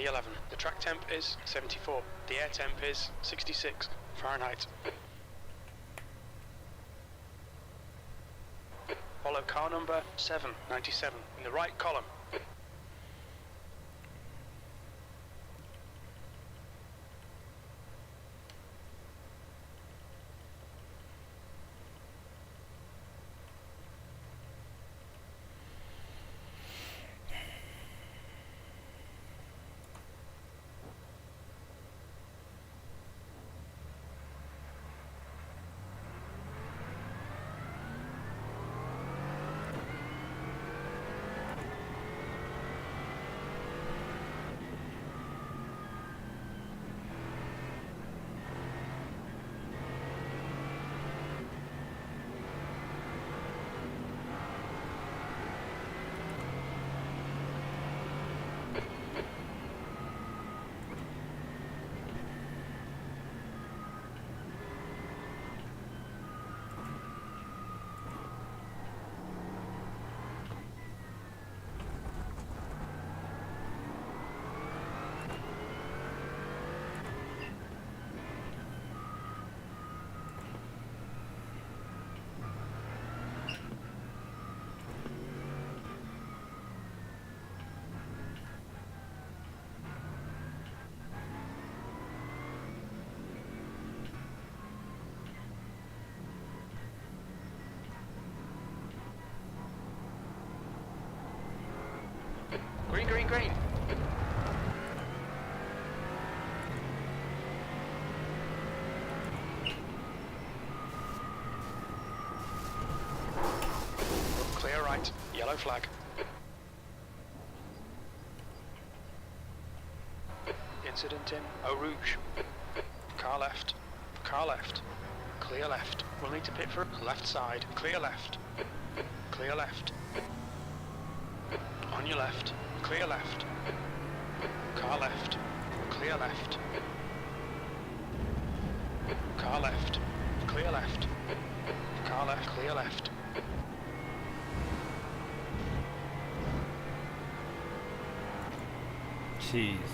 E11. The track temp is 74. The air temp is 66 Fahrenheit. Follow car number 797 in the right column. Green, green, green. Clear right, yellow flag. Incident in Eau Rouge. Car left, car left. Clear left. We'll need to pit for left side. Clear left. Clear left. On your left. Clear left. Car left. Clear left. Car left. Clear left. Car left. Clear left. Jesus.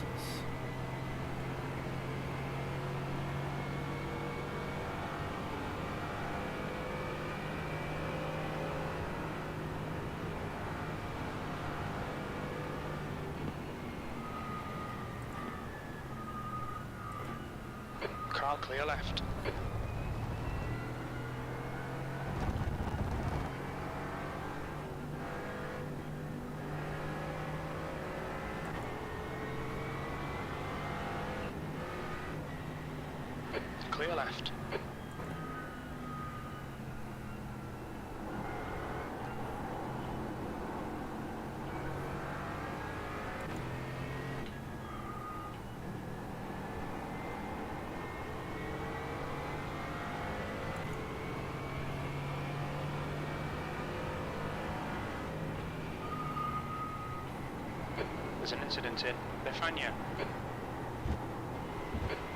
Car clear left. Clear left. There's an incident in Befania.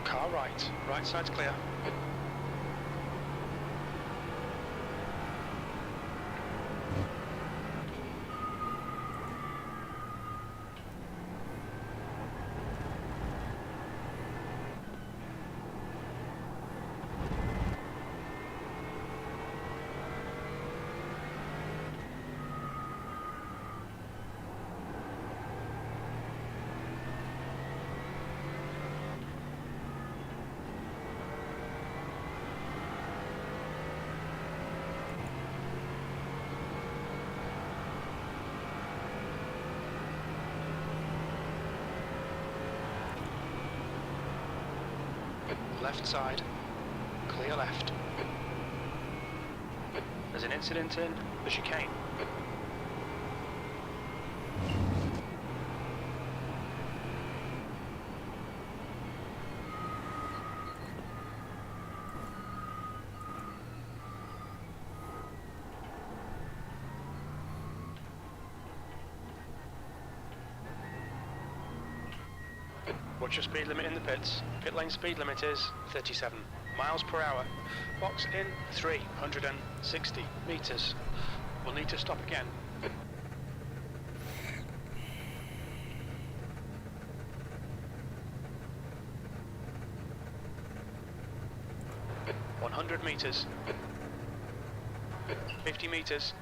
Car right. Right side's clear. Left side, clear left. There's an incident in the chicane. Watch your speed limit in the pits. Pit lane speed limit is 37 miles per hour. Box in 360 meters. We'll need to stop again. 100 meters. 50 meters.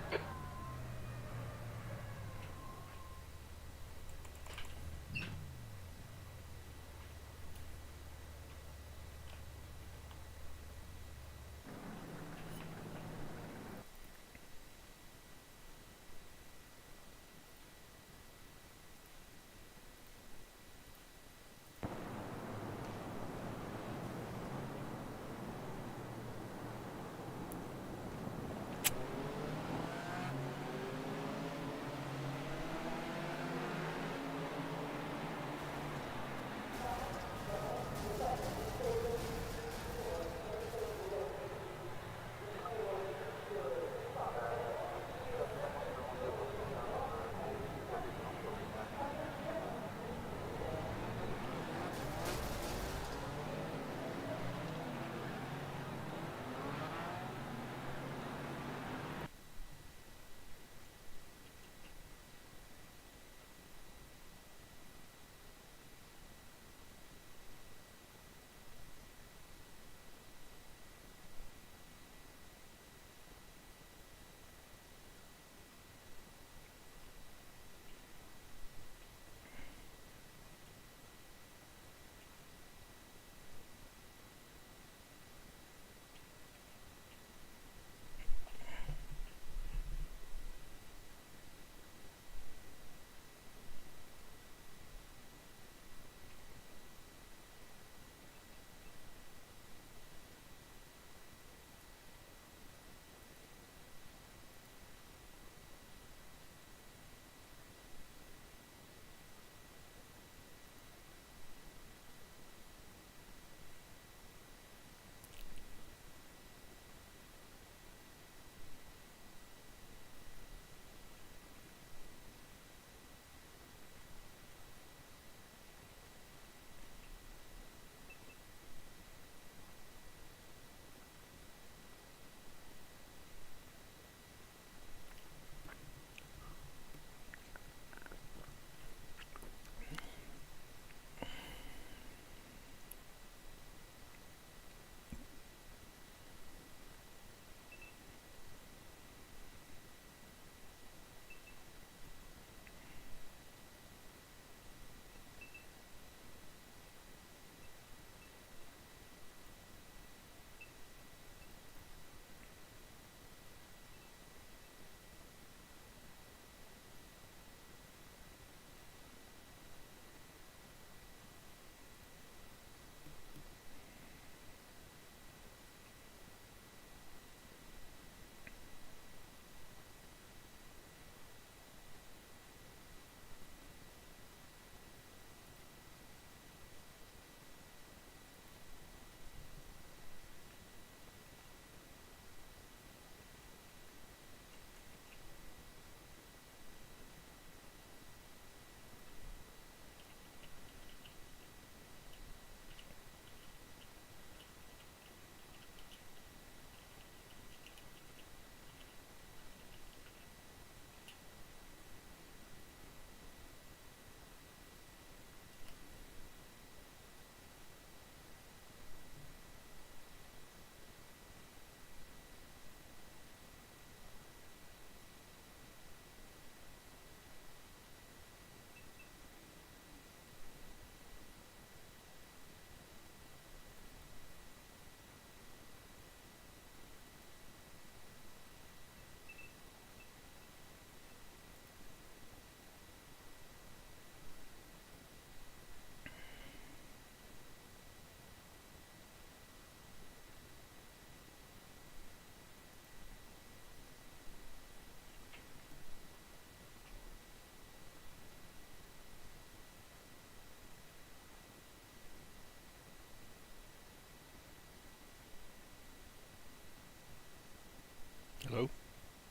Hello.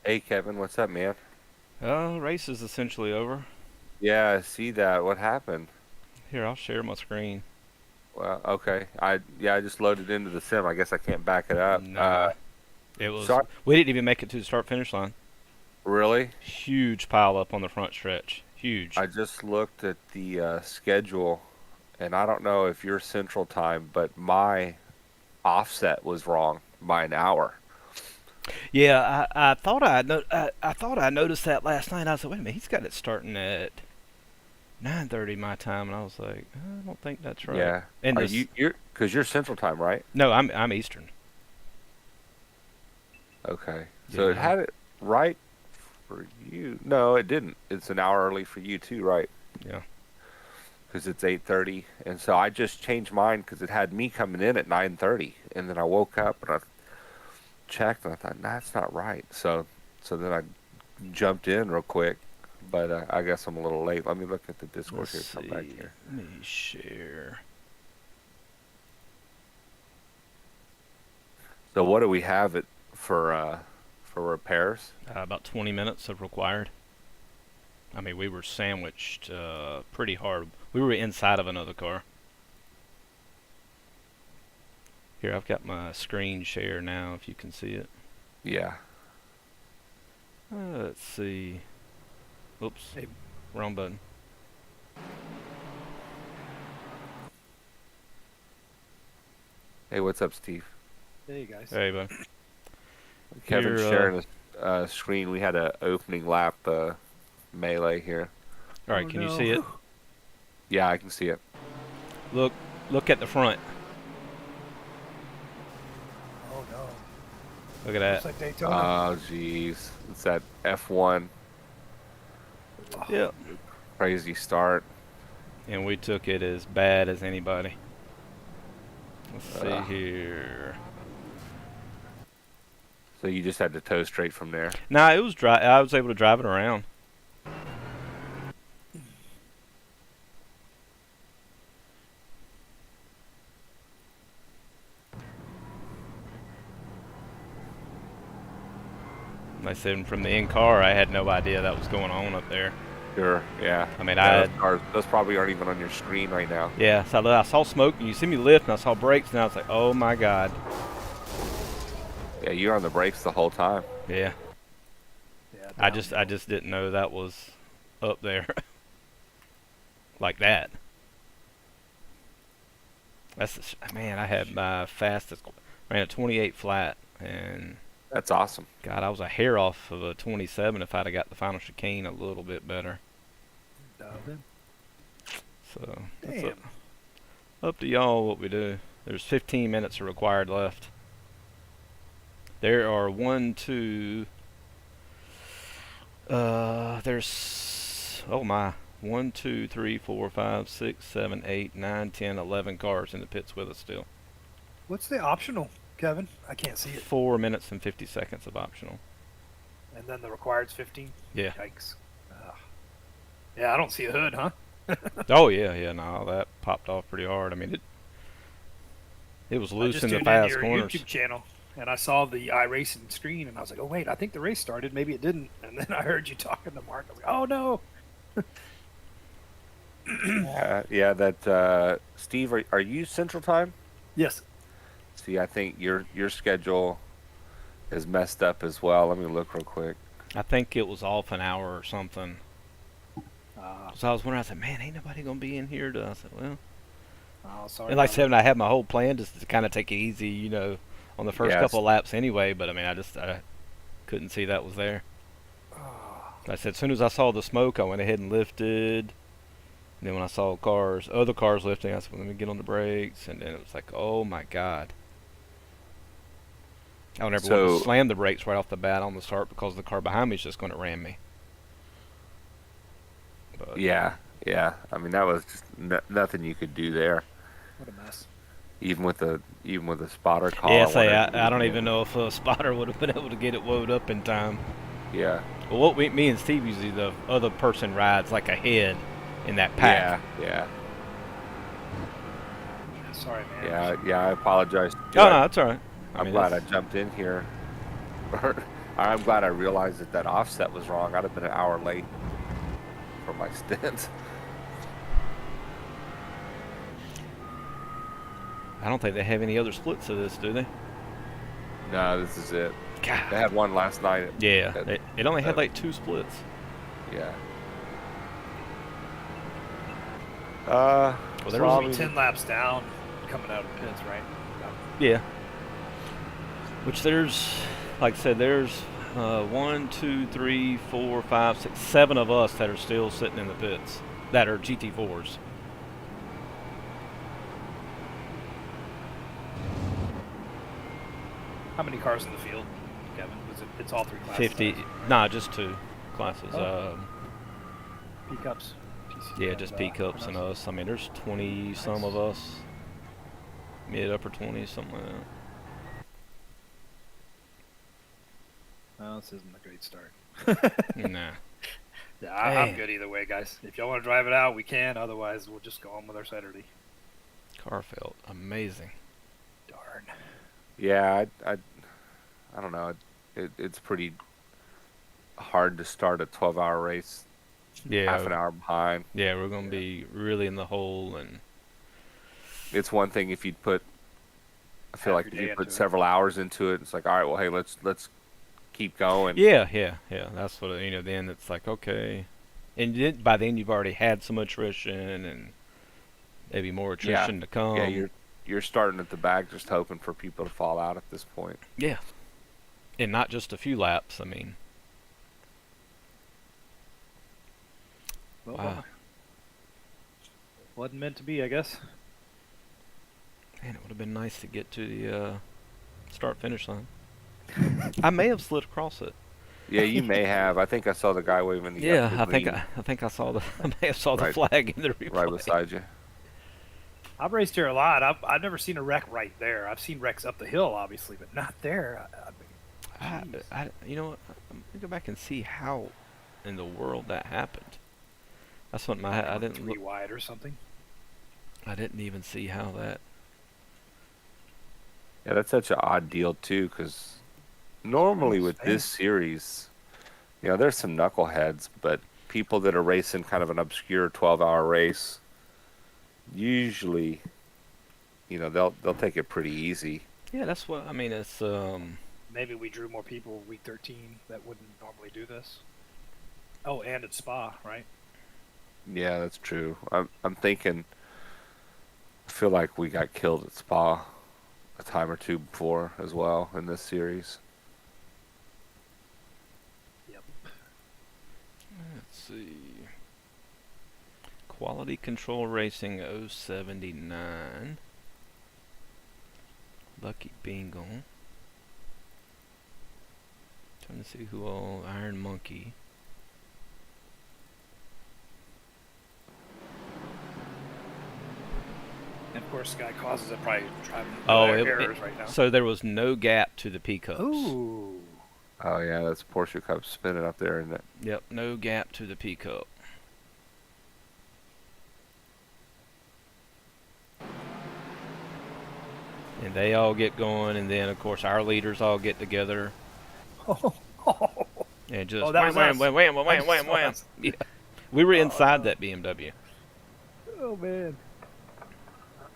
Hey Kevin, what's up, man? Race is essentially over. Yeah, I see that. What happened? Here, I'll share my screen. Well, okay. I just loaded into the sim. I guess I can't back it up. Nah, it was. Sorry. We didn't even make it to the start finish line. Really? Huge pile up on the front stretch. Huge. I just looked at the schedule, and I don't know if you're Central Time, but my offset was wrong. by an hour. Yeah, I thought I thought I noticed that last night. I was like, wait a minute, he's got it starting at 9:30 my time, and I was like, I don't think that's right. Yeah. And Are this, because you're Central Time, right? no, I'm Eastern. Okay. So it Yeah. had it right for you. No, it didn't. It's an hour early for you too, right? Yeah. Because it's 8:30, and so I just changed mine because it had me coming in at 9:30, and then I woke up and I checked and I thought, nah, that's not right. So then I jumped in real quick, but I guess I'm a little late. Let me look at the Discord Let's here. see. Come back here. Let me share. So what do we have it for repairs? About 20 minutes of required. I mean, we were sandwiched pretty hard. We were inside of another car. Here, I've got my screen share now, if you can see it. Yeah. Let's see. Oops. Hey. Wrong button. Hey, what's up, Steve? Hey guys. Hey, bud. Kevin's Here, sharing a screen. We had a opening lap melee here. All right, Oh, can you no. see it? Yeah, I can see it. Look at the front. Oh no. Look at Looks that. like Daytona. Oh, jeez. It's that F1 Yeah. crazy start. And we took it as bad as anybody. Let's see Ugh. here. So you just had to tow straight from there. Nah, it was dry. I was able to drive it around. Like I said, from the in-car, I had no idea that was going on up there. Sure, yeah. I mean, Yeah, those probably aren't even on your screen right now. Yeah, so I saw smoke, and you see me lift, and I saw brakes, and I was like, oh my god. Yeah, you're on the brakes the whole time. Yeah, Yeah, I just didn't know that was up there like that. Man, I had my fastest, ran a 28 flat, and That's awesome. God, I was a hair off of a 27 if I'd have got the final chicane a little bit better. So, it's Damn. up to y'all what we do. There's 15 minutes of required left. There are there's, oh my, 1, 2, 3, 4, 5, 6, 7, 8, 9, 10, 11 cars in the pits with us still. What's the optional, Kevin? I can't see it. 4 minutes and 50 seconds of optional. And then the required's 15. Yeah. Yikes. Ugh. Yeah, I don't see a hood, huh? Oh yeah, no, that popped off pretty hard. I mean, it was I loose just in the tuned fast into your corners. YouTube channel, and I saw the iRacing screen, and I was like, oh wait, I think the race started. Maybe it didn't. And then I heard you talking to Mark. I was like, oh no. Yeah, that Steve, are you Central Time? Yes. See, I think your schedule is messed up as well. Let me look real quick. I think it was off an hour or something. So I was wondering, I said, man, ain't nobody going to be in here. I said, well. Oh, sorry. And like I about said, I had my whole plan just to kind of take it easy, you know, on the first Yes. couple of laps anyway. But I mean, I couldn't see that was there. it. Oh, I said, as soon as I saw the smoke, I went ahead and lifted. And then when I saw other cars lifting, I said, well, let me get on the brakes. And then it was like, oh my God. I would never want to slam the brakes right off the bat on the start because the car behind me is just going to ram me. But Yeah. I mean, that was just nothing you could do there, what a mess. even with the spotter call. yeah, wonder- I don't even know if a spotter would have been able to get it woed up in time. Yeah. Well, me and Steve usually the other person rides like ahead in that pack. Yeah. Sorry, man. Yeah. I apologize. Oh, no, that's all right. I'm glad I jumped in here. I'm glad I realized that offset was wrong. I'd have been an hour late for my stint. I don't think they have any other splits of this, do they? No, this is it. God. They had one last night. Yeah, it only had like 2 splits. Yeah. Well, there We're was only 10 laps down coming out of the pits, right? Yeah. Which there's, like I said, there's 1, 2, 3, 4, 5, 6, 7 of us that are still sitting in the pits that are GT4s. How many cars in the field, Kevin? It's all 3 classes? 50, nah, just 2 classes. Oh. P-Cups? Yeah, just P-Cups and us. I mean, there's 20 some of us. Mid, upper 20s, something like that. Well, this isn't a great start. Nah. Yeah, I'm good either way, guys. If y'all want to drive it out, we can. Otherwise, we'll just go on with our Saturday. Car felt amazing. Darn. Yeah, I don't know. It's pretty hard to start a 12-hour race. Yeah. Half an hour behind. Yeah, we're gonna be really in the hole, and it's one thing if you'd put. I feel Half like your if day you put into it. several hours into it, it's like, all right, well, hey, let's keep going. yeah. That's what then it's like, okay, and by then you've already had some attrition and maybe more attrition to come. Yeah, you're starting at the back, just hoping for people to fall out at this point. Yeah, and not just a few laps. I mean, Well, wow. Wasn't meant to be, I guess. Man, it would have been nice to get to the start-finish line. I may have slid across it. Yeah, you may have. I think I saw the guy waving the Yeah, the green I think I saw the I may have saw the Right. flag in the replay. right beside you. I've raced here a lot. I've never seen a wreck right there. I've seen wrecks up the hill, obviously, but not there. You know what? I'm gonna go back and see how in the world that happened. That's something I didn't 3 look. wide or something. I didn't even see how that. Yeah, that's such an odd deal too, because normally with Insane. this series, there's some knuckleheads, but people that are racing kind of an obscure 12-hour race, usually, they'll take it pretty easy. Yeah, that's what I mean. It's Maybe we drew more people week 13 that wouldn't normally do this. Oh, and it's Spa, right? Yeah, that's true. I'm thinking. I feel like we got killed at Spa a time or two before as well in this series. Yep. let's see. Quality Control Racing 079. Lucky Bingo. Trying to see who all. Iron Monkey. And of course, Sky causes it probably driving errors right now. So there was no gap to the P-Cups. Ooh. Oh yeah, that's Porsche Cup spinning up there, isn't it? Yep, no gap to the P-Cup. And they all get going, and then of course our leaders all get together and just that was us. wham. Yeah, we were inside that BMW. Oh man.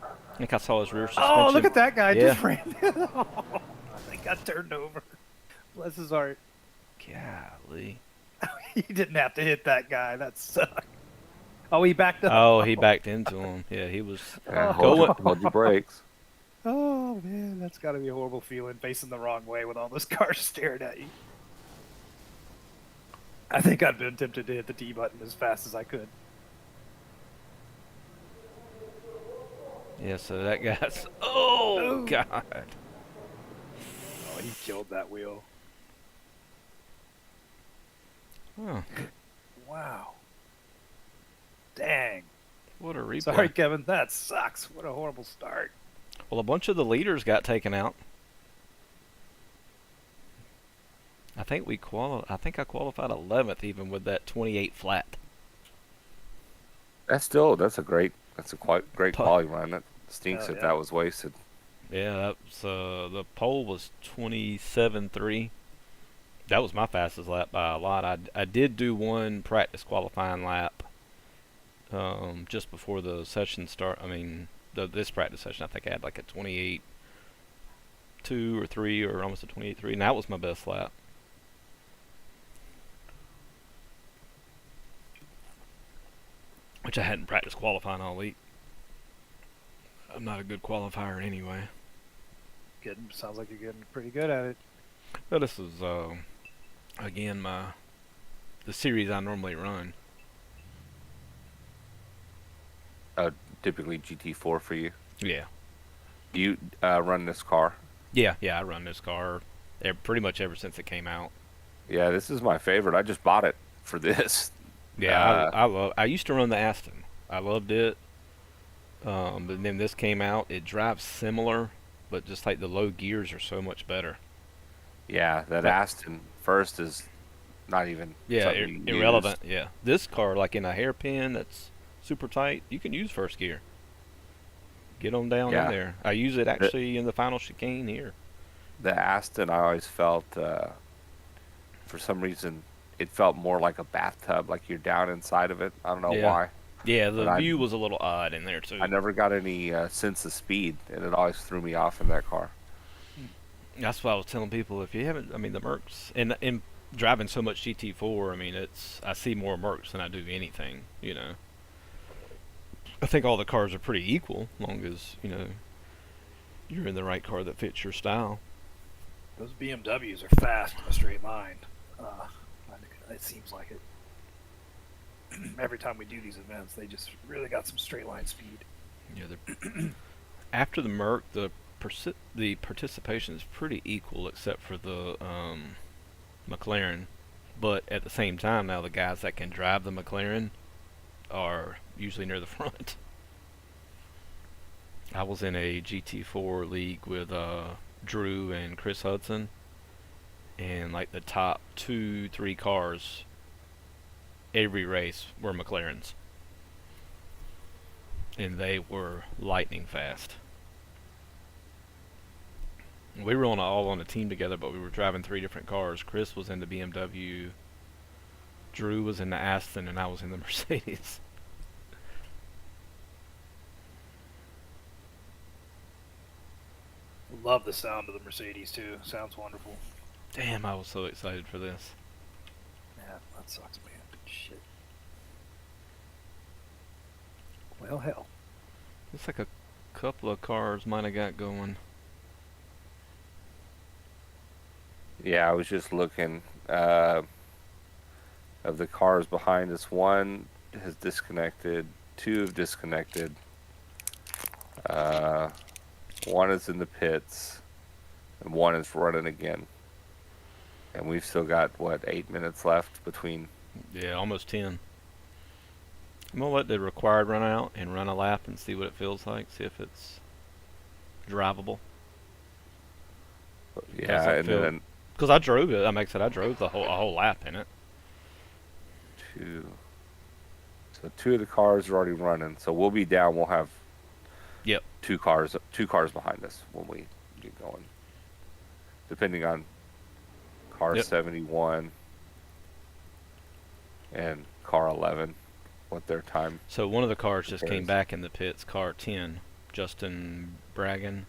I think I saw his rear suspension. Oh, look at that guy Yeah. just ran. I think got turned over. Bless his heart. Golly. He didn't have to hit that guy. That sucked. Oh, he backed up. Oh, he backed into him. Yeah, he was. Yeah, Go hold your brakes. Oh man, that's got to be a horrible feeling facing the wrong way with all those cars staring at you. I think I'd been tempted to hit the D button as fast as I could. Yeah, so that guy's. Oh, God. Oh, he killed that wheel. Oh, Wow. Dang. what a replay. Sorry, Kevin. That sucks. What a horrible start. Well, a bunch of the leaders got taken out. I think I qualified 11th even with that 28 flat. That's a great great quality run. That stinks Hell if yeah. that was wasted. Yeah, that's the pole was 27.3. That was my fastest lap by a lot. I did do one practice qualifying lap just before the session start. I mean, this practice session, I think I had like a 28.2 or 3 or almost a 28.3, and that was my best lap. Which I hadn't practiced qualifying all week. I'm not a good qualifier anyway. Sounds like you're getting pretty good at it. Well, this is again the series I normally run. Typically GT4 for you. Yeah. Do you run this car? Yeah, I run this car pretty much ever since it came out. Yeah, this is my favorite. I just bought it for this. Yeah, I used to run the Aston. I loved it. But then this came out. It drives similar, but just like the low gears are so much better. Yeah, that Aston first is not even Irrelevant. Yeah, this car, like in a hairpin that's super tight, you can use first gear. Get them down in there. I use it actually in the final chicane here. The Aston, I always felt, for some reason, it felt more like a bathtub, like you're down inside of it. I don't know why. Yeah, the view was a little odd in there too. I never got any sense of speed, and it always threw me off in that car. That's why I was telling people, if you haven't, I mean, the Mercs, and driving so much GT4, I mean, I see more Mercs than I do anything, you know. I think all the cars are pretty equal, as long as, you know, you're in the right car that fits your style. Those BMWs are fast in a straight line. It seems like it. Every time we do these events, they just really got some straight line speed. Yeah, after the Merc, the participation is pretty equal, except for the McLaren. But at the same time, now the guys that can drive the McLaren are usually near the front. I was in a GT4 league with Drew and Chris Hudson, and like the top 2-3 cars every race were McLarens, and they were lightning fast. We were all on a team together, but we were driving 3 different cars. Chris was in the BMW, Drew was in the Aston, and I was in the Mercedes. Love the sound of the Mercedes too. Sounds wonderful. Damn, I was so excited for this. Yeah, that sucks, man. Shit. Well, hell. Looks like a couple of cars might have got going. Yeah, I was just looking of the cars behind us. One has disconnected. 2 have disconnected. One is in the pits, and 1 is running again. And we've still got, 8 minutes left between? Yeah, almost 10. I'm going to let the required run out and run a lap and see what it feels like, see if it's drivable. Yeah, and then... Because I drove it. Like I said, I drove a whole lap in it. 2. So 2 of the cars are already running. So we'll be down. We'll have 2 cars behind us when we get going. Depending on car 71 and car 11, what their time. So one of the cars just came back in the pits, car 10, Justin Bragan.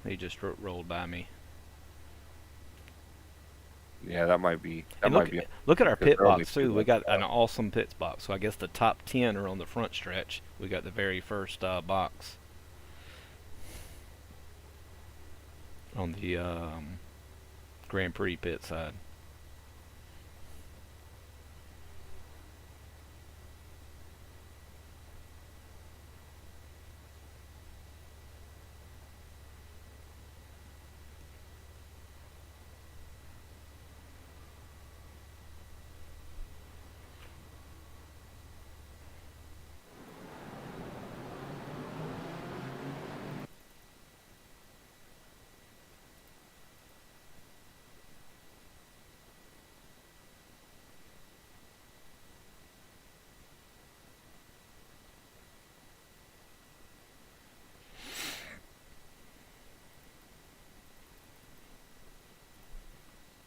He just rolled by me. Yeah, that might be. Look at our pit box too. We got an awesome pits box. So I guess the top 10 are on the front stretch. We got the very first box on the Grand Prix pit side.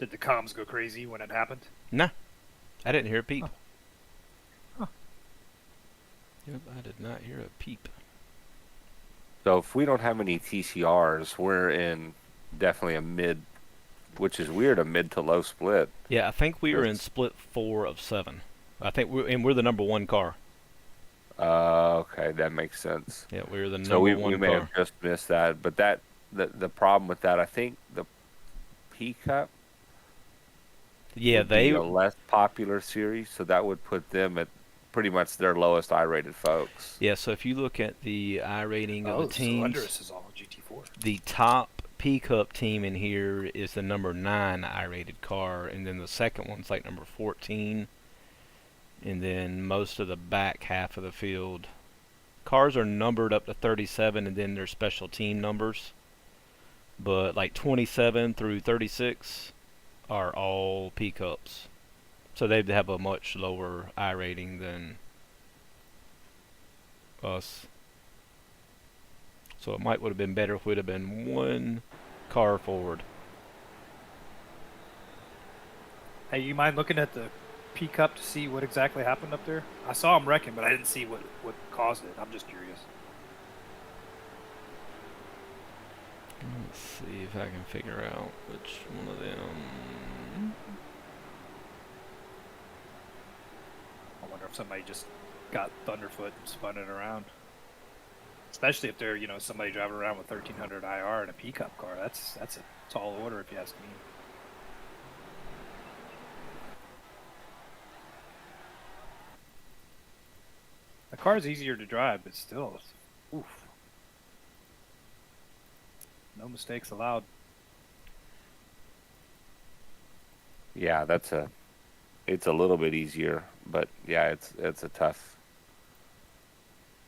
Did the comms go crazy when it happened? Nah, I didn't hear a peep. Huh. Yep, I did not hear a peep. So if we don't have any TCRs, we're in definitely a mid, which is weird, a mid to low split. Yeah, I think we are in split 4 of 7. I think we're the number 1 car. Okay, that makes sense. Yeah, we were the So number we one may car. have just missed that, but the problem with that, I think the P Cup Yeah, would be they a less popular series, so that would put them at pretty much their lowest I-rated folks. yeah. So if you look at the I rating of the Oh, so under teams, us is all GT4. the top P Cup team in here is the number 9 I rated car, and then the second one's like number 14, and then most of the back half of the field cars are numbered up to 37, and then there's special team numbers. But like 27 through 36 are all P Cups. So they'd have a much lower I rating than us. So it might would have been better if we'd have been one car forward. Hey, you mind looking at the P Cup to see what exactly happened up there? I saw him wrecking, but I didn't see what caused it. I'm just curious. Let's see if I can figure out which one of them. I wonder if somebody just got Thunderfoot and spun it around. Especially if they're, somebody driving around with 1300 IR in a P Cup car. That's a tall order if you ask me. The car's easier to drive, but still, oof. No mistakes allowed. Yeah, it's a little bit easier, but yeah, it's a tough.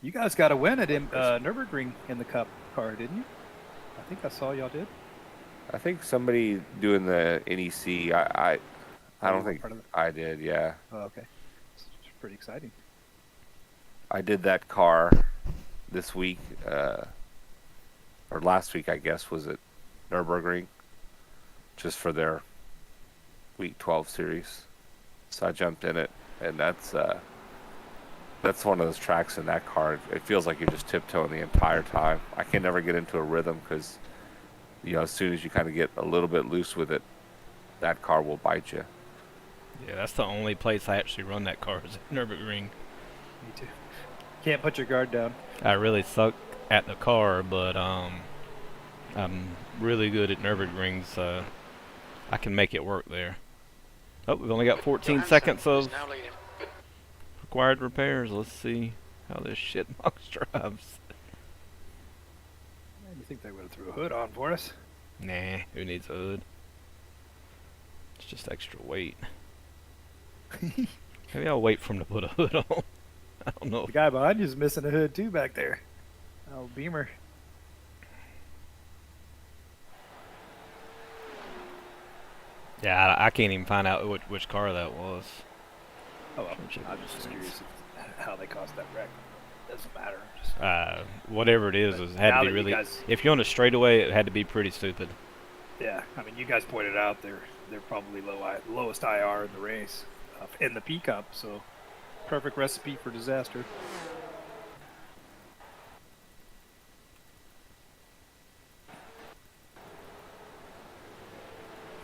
You guys got a win at Nürburgring in the Cup car, didn't you? I think I saw y'all did. I think somebody doing the NEC. I don't think I did. Yeah, Oh, okay. It's pretty exciting. I did that car this week, or last week, I guess, was at Nürburgring, just for their Week 12 series. So I jumped in it, and that's one of those tracks in that car. It feels like you're just tiptoeing the entire time. I can never get into a rhythm because, as soon as you kind of get a little bit loose with it, that car will bite you. Yeah, that's the only place I actually run that car is at Nürburgring. Me too. Can't put your guard down. I really suck at the car, but I'm really good at Nürburgring, so I can make it work there. Oh, we've only got 14 seconds of required repairs. Let's see how this shit box drives. You think they would have threw a hood on for us? Nah, who needs a hood? It's just extra weight. Maybe I'll wait for him to put a hood on. I don't know. The guy behind you is missing a hood too back there. Oh, Beamer. Yeah, I can't even find out which car that was. Oh, well, I'm just curious how they caused that wreck. Doesn't matter. Just, whatever it is, it had to be really. If you're on a straightaway, it had to be pretty stupid. Yeah, I mean, you guys pointed out they're probably lowest IR in the race, in the P Cup. So, perfect recipe for disaster.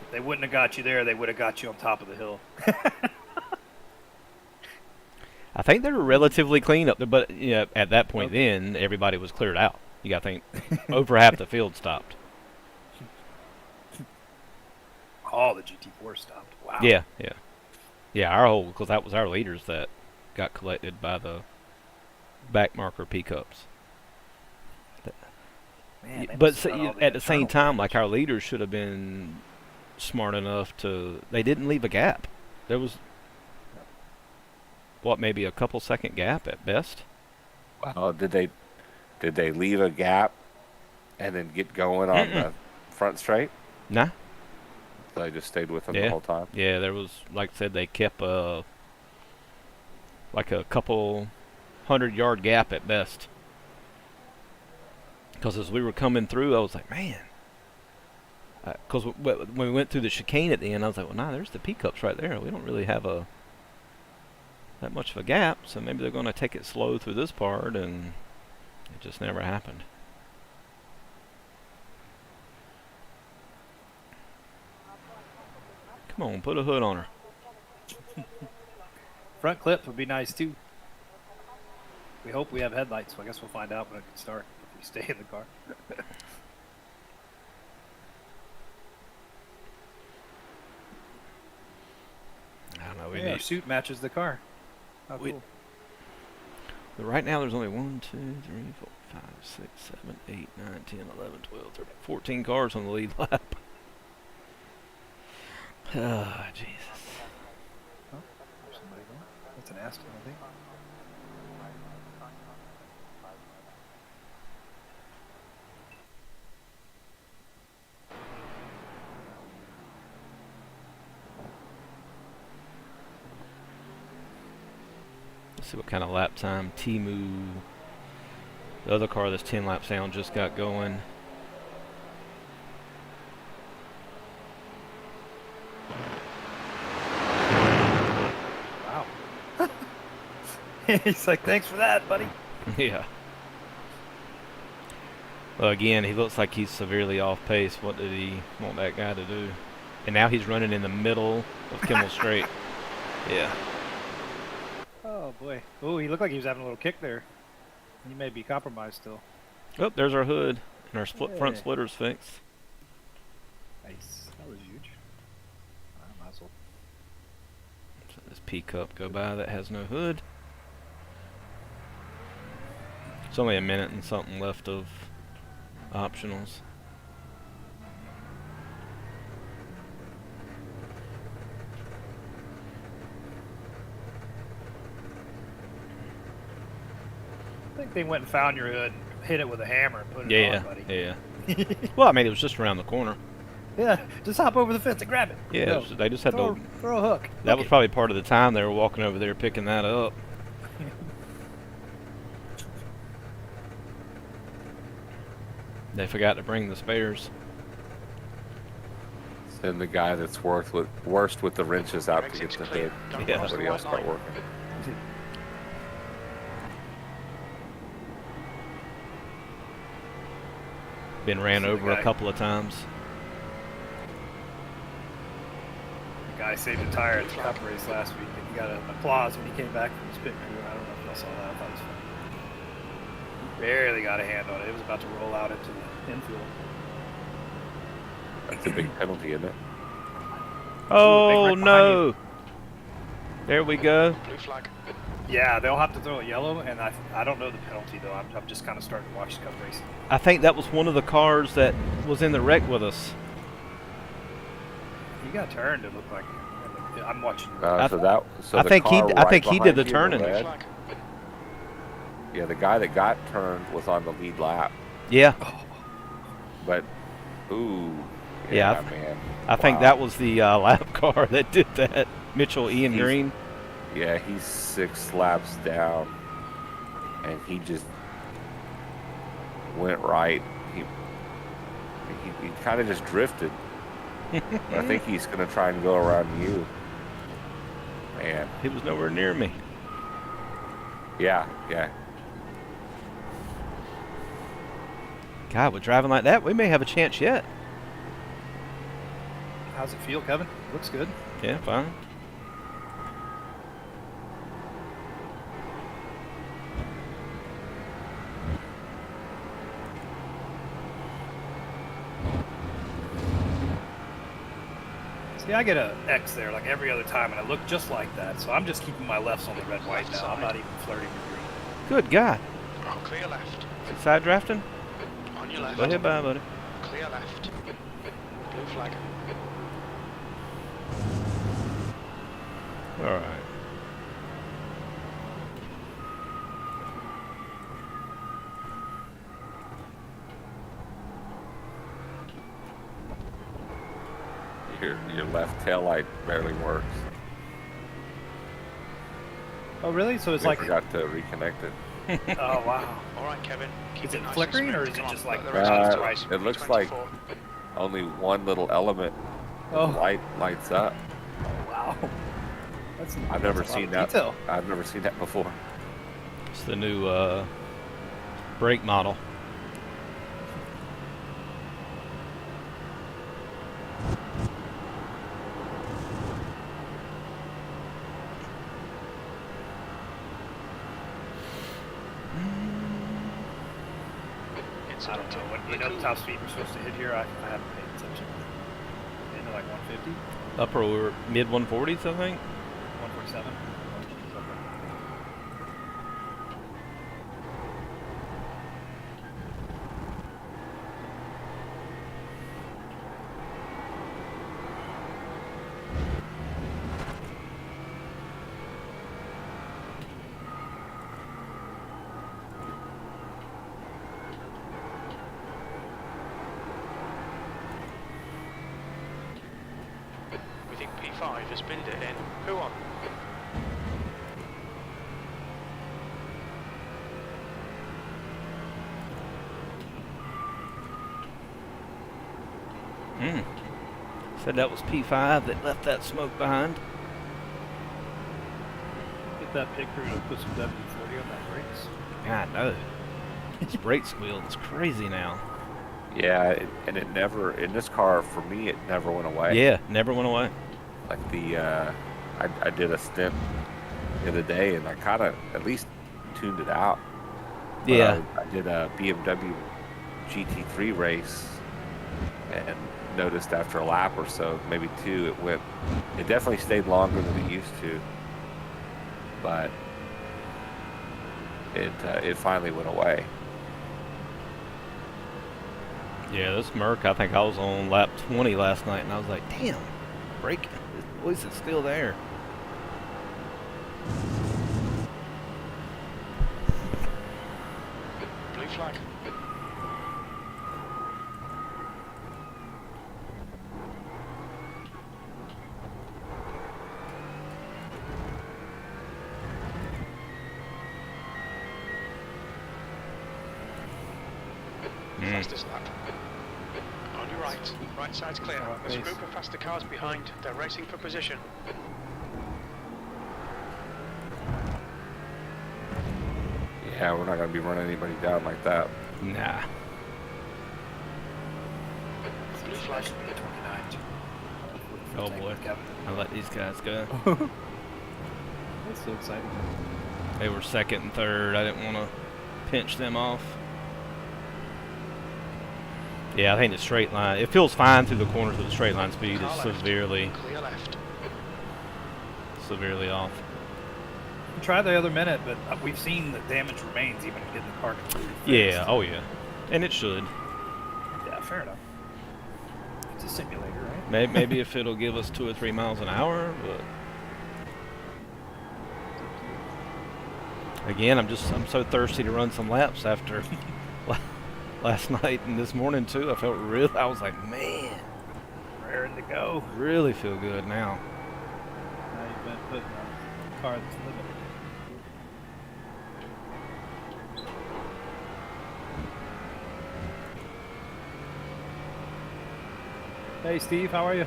If they wouldn't have got you there, they would have got you on top of the hill. I think they were relatively clean up there, but at that point then, everybody was cleared out. You got to think, over half the field stopped. All the GT4 stopped. Wow. Yeah. Because that was our leaders that got collected by the back marker P-Cups. Man, but at the same time, like our leaders should have been smart enough they didn't leave a gap. There was maybe a couple second gap at best. Wow, did they leave a gap and then get going on the front straight? Nah. So they just stayed with them the whole time? Yeah, there was, like I said, they kept like a couple 100-yard gap at best. Because as we were coming through, I was like, man. Because when we went through the chicane at the end, I was like, well, nah, there's the P-Cups right there. We don't really have that much of a gap, so maybe they're going to take it slow through this part, and it just never happened. Come on, put a hood on her. Front clip would be nice too. We hope we have headlights, so I guess we'll find out when it can start if we stay in the car. I don't know. We Yeah, our need. suit matches the car. How We- cool. But right now, there's only 1, 2, 3, 4, 5, 6, 7, 8, 9, 10, 11, 12, 13, 14 cars on the lead lap. Oh, Jesus. Oh, there's somebody there. That's an Aston, I think. Let's see what kind of lap time Timu, the other car that's 10 laps down, just got going. Wow. He's like, thanks for that, buddy. Yeah. Well, again, he looks like he's severely off pace. What did he want that guy to do? And now he's running in the middle of Kimmel Straight. Yeah. Oh, boy. Oh, he looked like he was having a little kick there. He may be compromised still. Oh, there's our hood. And our front Hey. splitter's fixed. Nice. That was huge. I might as well. So this P-Cup go by that has no hood. It's only a minute and something left of optionals. I think they went and found your hood, hit it with a hammer, and put it Yeah, on, buddy. yeah. Well, I mean, it was just around the corner. Yeah, just hop over the fence and grab it. Yeah, Go. it was- they just had throw, to. throw a hook. That Hook was it. probably part of the time they were walking over there picking that up. They forgot to bring the spares. Send the guy that's worst with the wrenches out to get Exit's the clear. hood. Don't Yeah. cross the Everybody else white start line. working. Been ran See the over a guy. couple of times. The guy saved a tire at the cup race last week, and he got an applause when he came back from his pit crew. I don't know if y'all saw that. I thought it was funny. He barely got a hand on it. It was about to roll out into the infield. That's a big penalty, isn't it? Oh wreck behind no! There we go. Blue flag. Yeah, they'll have to throw a yellow, and I don't know the penalty, though. I'm just kind of starting to watch the cup racing. I think that was one of the cars that was in the wreck with us. He got turned, it looked like. I'm watching. I So I the think he car d- I right think he did behind the you in turning. Blue red, flag. Yeah, the guy that got turned was on the lead lap, Yeah, but ooh, Yeah, man. I think Wow. that was the lap car that did that. Mitchell Ian He's- Green. Yeah, he's 6 laps down, and he just went right. He kind of just drifted. I think he's gonna try and go around you. Man, He was nowhere near me. yeah. God, with driving like that, we may have a chance yet. How's it feel, Kevin? Looks good. Yeah, fine. See, I get a X there like every other time, and I look just like that. So I'm just keeping my lefts on the red white now. I'm not even flirting with green. Good God. Oh, clear left. Side drafting? On your left. Go ahead, bye, buddy. Clear left. Blue flag. All right. Your left tail light barely works. Oh, really? So it's I like, forgot to reconnect it. oh wow. All right, Kevin. Keep Is it nice and flickering, smooth. or is it Come on, just like the the rest Uh, of the right? it looks like 24. only one little element Oh. lights up. Wow. That's I've never that's a lot seen of that. detail. I've never seen that before. It's the new brake model. I don't know what you know the top speed we're supposed to hit here. I haven't paid attention. Into like 150, Upper or mid 140s, I think. 147. We think P5 has binned it in. Who on? Said that was P5 that left that smoke behind. Get that pig crew to put some W40 on that brakes. I know. This brake squeal is crazy now. Yeah, and it never, in this car, for me, it never went away. Yeah, never went away. Like I did a stint the other day, and I kind of at least tuned it out. But Yeah. I did a BMW GT3 race, and noticed after a lap or so, maybe two, it definitely stayed longer than it used to, but it finally went away. Yeah, this Merc, I think I was on lap 20 last night, and I was like, damn, brake, his voice is still there. Blue flag. Fastest lap. On your right. Right side's clear. There's a group of faster cars behind. They're racing for position. Yeah, we're not going to be running anybody down like that. Nah. Blue flag. 29. Oh boy. I let these guys go. That's so exciting. They were second and third. I didn't want to pinch them off. Yeah, I think the straight line, it feels fine through the corners, but the straight line speed is severely off. Try the other minute, but we've seen that damage remains even getting the car completely fixed. Yeah, oh yeah. And it should. Yeah, fair enough. It's a simulator, right? Maybe if it'll give us 2 or 3 miles an hour, but again, I'm so thirsty to run some laps after last night and this morning too. I was like, man, Raring to go. really feel good now. Now you've been putting on a car that's limited. Hey Steve, how are you?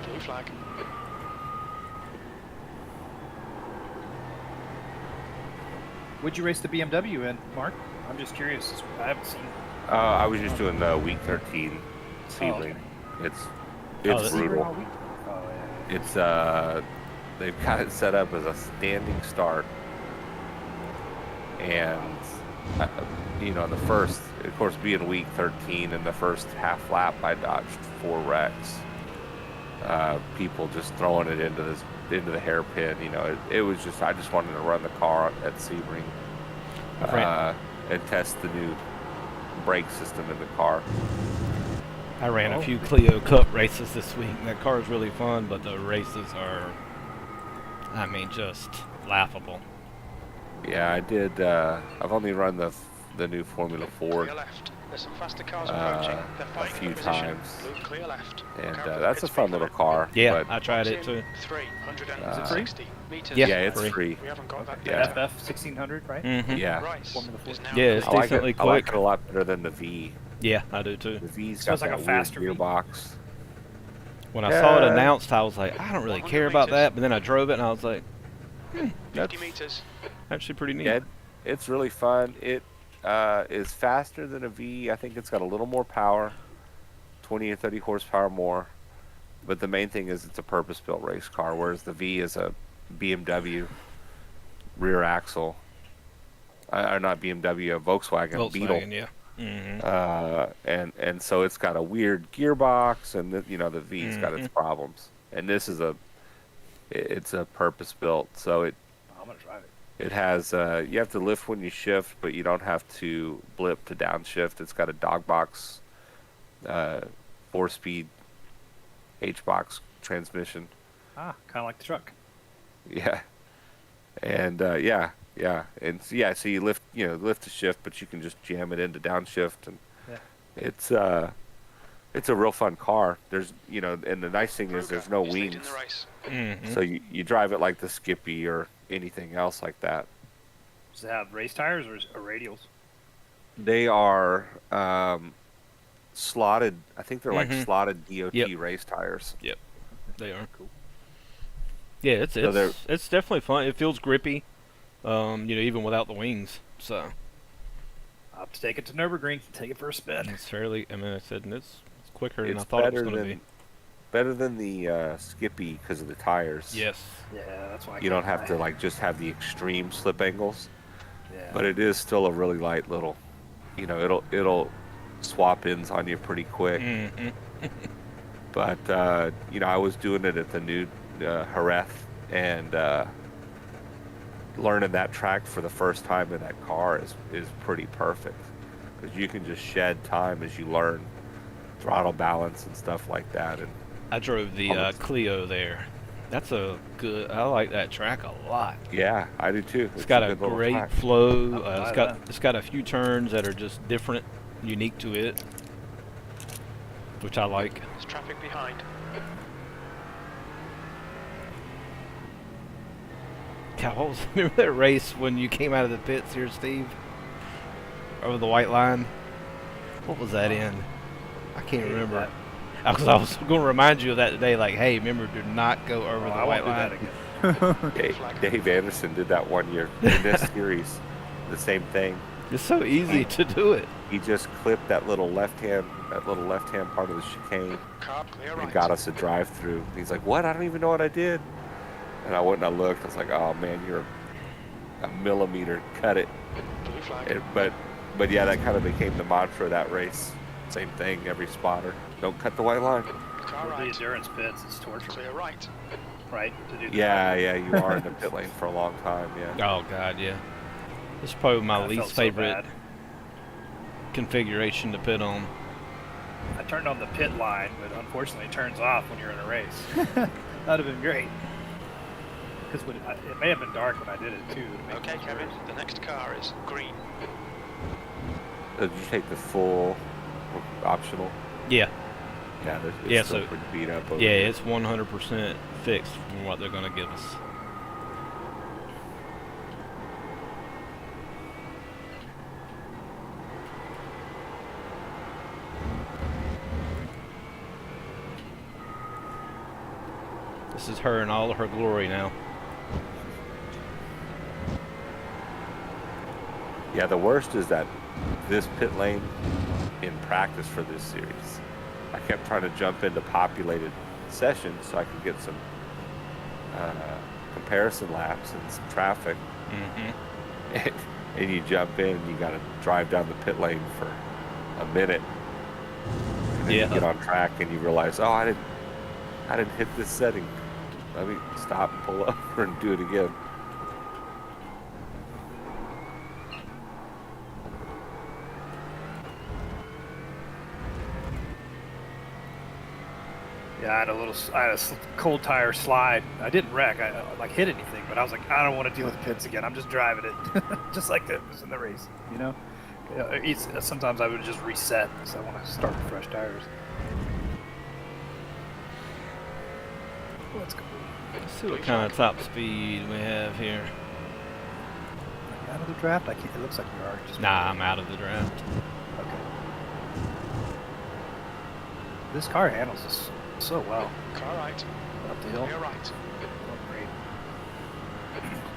Blue flag. Would you race the BMW in, Mark? I'm just curious. I haven't seen. I was just doing the week 13 Sebring. okay. It's this- brutal. Oh yeah. It's they've got it set up as a standing start, and the first, of course, being week 13, in the first half lap, I dodged 4 wrecks. People just throwing it into the hairpin. It was just, I just wanted to run the car at Sebring and test the new brake system in the car. I ran a few Clio Cup races this week. That car is really fun, but the races are, just laughable. Yeah, I did. I've only run the new Formula Ford Clear left. There's some faster cars approaching. They're a fighting few for position. times, Blue clear left. and Look out for that's a pit fun speed little limit. car. Yeah, but I tried it too. 360 meters. Yeah, it's free. free. We haven't got that Yeah. data. FF 1600, right? Mm-hmm. Yeah, Rice Formula Ford. is now Yeah, it's I like decently it. I like quick. it a lot better than the V. Yeah, I do too. The V's So got it's like that a faster weird V? gearbox. When I saw it Yeah. announced, I was like, I don't really 100 care about meters. that. But then I drove it, and I was like, 50 that's meters. actually pretty neat. Yeah, it's really fun. It is faster than a V. I think it's got a little more power. 20 or 30 horsepower more. But the main thing is it's a purpose-built race car, whereas the V is a BMW rear axle. Or not BMW, a Volkswagen Beetle. yeah. Mm-hmm. And so it's got a weird gearbox, and the V's got its Mhm. problems. And this is it's a purpose built, so I'm gonna drive it. it has you have to lift when you shift, but you don't have to blip to downshift. It's got a dog box, 4-speed H box transmission. Ah, kind of like the truck. Yeah, and so you lift to shift, but you can just jam it into downshift, and Yeah. it's a real fun car. There's and the nice thing is there's no He's leading wings, the race. Mm-hmm. so you drive it like the Skippy or anything else like that. Does it have race tires or radials? They are slotted. I think they're like Mhm. slotted DOT Yep. race tires. They are. Cool. Yeah, it's So they're- it's definitely fun. It feels grippy, even without the wings. So I'll have to take it to Nürburgring. Take it for a spin. it's fairly. I mean, I said it's quicker than It's I thought it was better going to than be. better than the Skippy because of the tires. Yes. Yeah, that's why. You don't have to just have the extreme slip angles, Yeah. but it is still a really light little. It'll swap ins on you pretty quick. Mm-hmm. But I was doing it at the new Jerez, and learning that track for the first time in that car is pretty perfect, because you can just shed time as you learn throttle balance and stuff like that. And I drove the Almost. Clio there. That's a good. I like that track a lot. yeah, I do too. It's got a good little great track. flow. I'll buy It's got a few turns that are just different, unique to it, which I like. There's traffic behind. God, what was remember that race when you came out of the pits here, Steve? Over the white line. What was that in? I can't Hated remember. that. Because I was going to remind you of that today. Like, hey, remember, do not go over Oh, the I white won't do line. that again. Dave Anderson did that one year in this series. The same thing. It's so easy to do it. He just clipped that little left hand part of the chicane Car clear and right. got us a drive through. He's like, "What? I don't even know what I did." And I went and I looked. I was like, "Oh man, you're a millimeter. Cut it." Blue flag. But yeah, that kind of became the mantra of that race. Same thing, every spotter. Don't cut the white line. Car For the right. endurance pits, it's torture, Clear right. right? To do the Yeah, you are in the pit lane for a long time. Yeah. Oh, God, yeah. This is probably my I least felt so favorite bad. configuration to pit on. I turned on the pit line, but unfortunately it turns off when you're in a race. That'd have been great. Because it may have been dark when I did it too. to make Okay, things Kevin. worse. The next car is green. Did you take the full optional? Yeah. Yeah, it's Yeah, still so- pretty beat up. Over Yeah, there. it's 100% fixed from what they're going to give us. This is her in all of her glory now. Yeah, the worst is that this pit lane in practice for this series, I kept trying to jump into populated sessions so I could get some comparison laps and some traffic. Mm-hmm. And you jump in and you got to drive down the pit lane for a minute. And then Yeah. you get on track and you realize, oh, I didn't hit this setting. Let me stop and pull over and do it again. Yeah, I had a cold tire slide. I didn't wreck. I like hit anything, but I was like, I don't want to deal with pits again. I'm just driving it, just like that was in the race. You know, sometimes I would just reset because I want to start with fresh tires. Let's go. Let's see what kind of top speed we have here. Are you out of the draft? I can't. It looks like we are. Just Nah, I'm out of the draft. Okay. This car handles this so well Car right. up the hill. Clear right. Oh, great.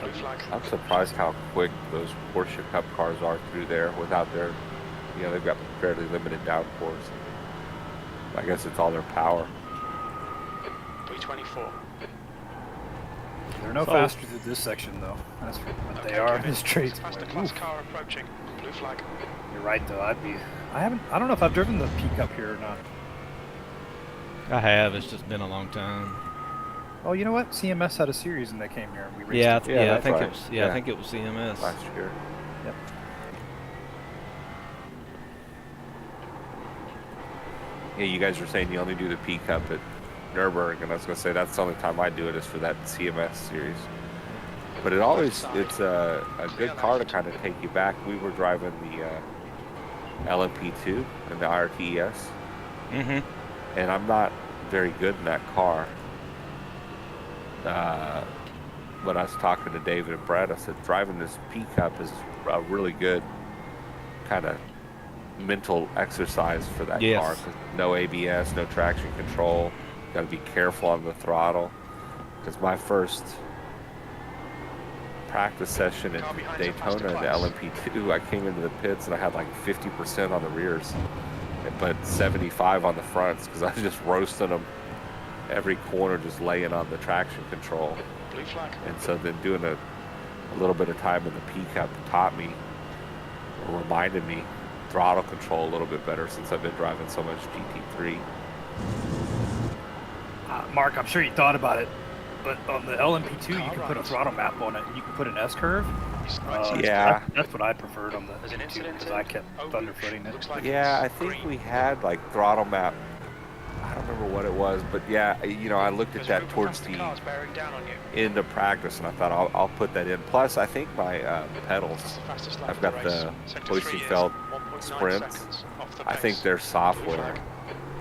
Blue flag. I'm surprised how quick those Porsche Cup cars are through there without they've got fairly limited downforce. I guess it's all their power. 324. They're no So- faster through this section though. That's for what they Okay, are in Kevin, this straight. faster class car approaching. Blue flag. You're right though. I don't know if I've driven the peak up here or not. I have. It's just been a long time. Oh, you know what? CMS had a series and they came here and we raced Yeah, it. Yeah, I that's think right. it was. Yeah. I think it was CMS. Last year. Yep. Yeah, you guys were saying you only do the P Cup at Nürburgring, and I was gonna say that's the only time I do it is for that CMS series. But it's a good car to kind of take you back. We were driving the LMP2 and the RTES, Mm-hmm. and I'm not very good in that car. But I was talking to David and Brett. I said driving this P Cup is a really good kind of mental exercise for that Yes. car. 'Cause no ABS, no traction control. Got to be careful on the throttle. Because my first practice session at Daytona in the LMP2, I came into the pits and I had like 50% on the rears, but 75 on the fronts because I was just roasting them every corner, just laying on the traction control. Blue flag. And so then doing a little bit of time in the P Cup taught me, or reminded me, throttle control a little bit better since I've been driving so much GT3. Mark, I'm sure you thought about it, but on the LMP2 you can put a throttle map on it and you can put an S curve. Yeah. That's what I preferred on the There's an P2 incident because I kept thunderfooting it. Looks like Yeah, I it's think green. we had like throttle map. I don't remember what it was, but yeah, I looked at There's that room for towards faster the cars bearing down on you. end of practice, and I thought I'll put that in. Plus, I think my That's pedals, the fastest lap I've of got race. the Sector 3 is Boysenfeld 1.9 sprints. seconds off the I think pace. their Blue software flag.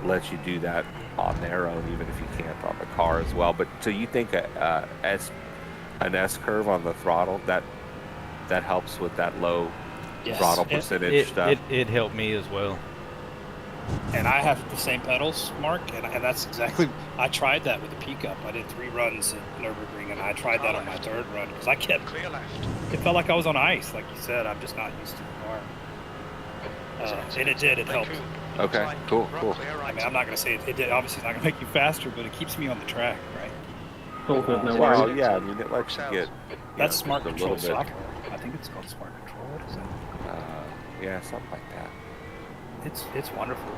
lets you do that on their own, even if you can't on the car as well. But so you think an S curve on the throttle that helps with that low throttle percentage stuff? It helped me as well. And I have the same pedals, Mark, and that's exactly. I tried that with the P Cup. I did 3 runs at Nürburgring, and I tried that on my 3rd run because I kept. Clear left. It felt like I was on ice, like you said. I'm just not used to the car. And it did. It helped. Okay, cool. I mean, I'm not going to say it did. Obviously, it's not going to make you faster, but it keeps me on the track, right? All good, no Well, worries. yeah, I mean it lets you get That's just smart a control little bit. software. I think it's called smart control. What is it? Yeah, something like that. It's wonderful.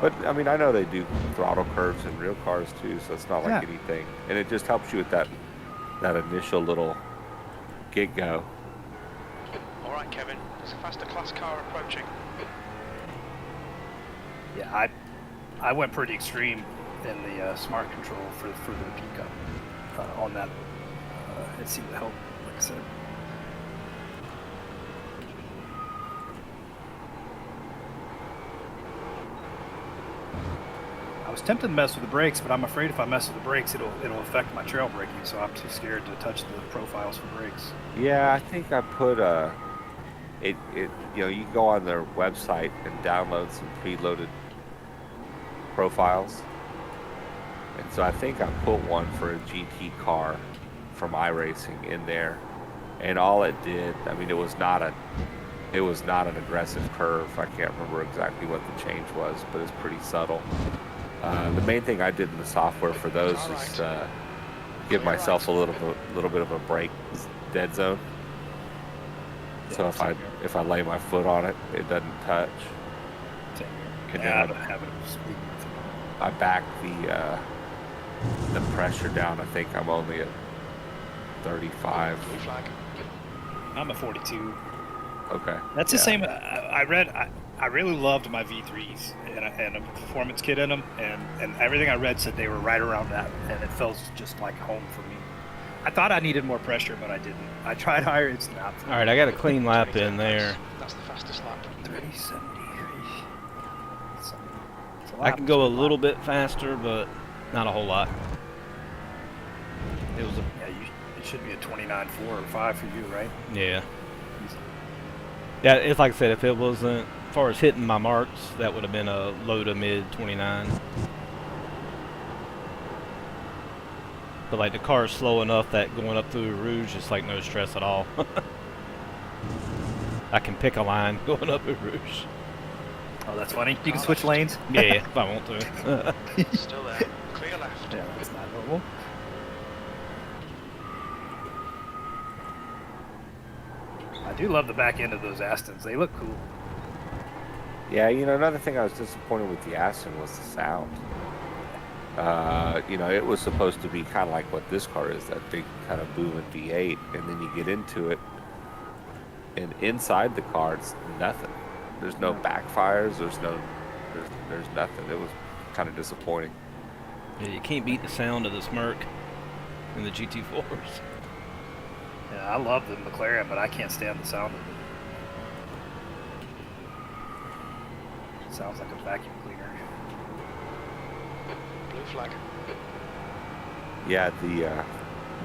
But I mean, I know they do throttle curves in real cars too, so it's not like Yeah. anything, and it just helps you with that initial little get go. All right, Kevin. There's a faster class car approaching. Yeah, I went pretty extreme in the smart control for the P Cup on that. It seemed to help, like I said. I was tempted to mess with the brakes, but I'm afraid if I mess with the brakes, it'll affect my trail braking. So I'm too scared to touch the profiles for brakes. Yeah, I think I put you can go on their website and download some preloaded profiles, and so I think I put one for a GT car from iRacing in there, and all it did, I mean, it was not an aggressive curve. I can't remember exactly what the change was, but it's pretty subtle. The main thing I did in the software for those is give myself a little bit of a brake dead zone. So if I lay my foot on it, it doesn't touch. And then I back the pressure down. I think I'm only at 35. Blue flag. I'm a 42. Okay. That's the same. I really loved my V3s and a performance kit in them, and everything I read said they were right around that, and it felt just like home for me. I thought I needed more pressure, but I didn't. I tried higher. It's not. All right, I got a clean lap in there. That's the fastest lap. 30-70. I can go a little bit faster, but not a whole lot. It was It should be a 29.4 or 5 for you, right? yeah. It's like I said, if it wasn't, as far as hitting my marks, that would have been a low to mid 29. But like the car is slow enough that going up through Rouge is like no stress at all. I can pick a line going up at Rouge. Oh, that's funny. You can switch lanes. Yeah, if I want to. Still there. Clear left. Yeah, that's not normal. I do love the back end of those Astons. They look cool. Yeah, you know, another thing I was disappointed with the Aston was the sound. You know, it was supposed to be kind of like what this car is, that big kind of booming V8, and then you get into it, and inside the car, it's nothing. There's no backfires. There's nothing. It was kind of disappointing. Yeah, you can't beat the sound of the smirk in the GT4s. Yeah, I love the McLaren, but I can't stand the sound of it. It sounds like a vacuum cleaner. Blue flag. Yeah, the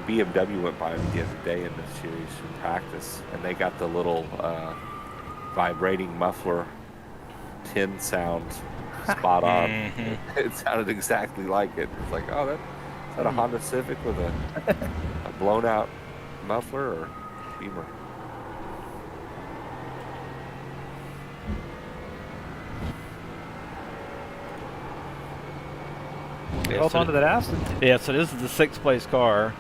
BMW went by me the other day in the series in practice, and they got the little vibrating muffler tin sound spot on. It sounded exactly like it. It's like, oh, is that a Honda Civic with a blown out muffler or Beamer? Yeah, Hold on to that Aston. Yeah, so this is the 6th place car.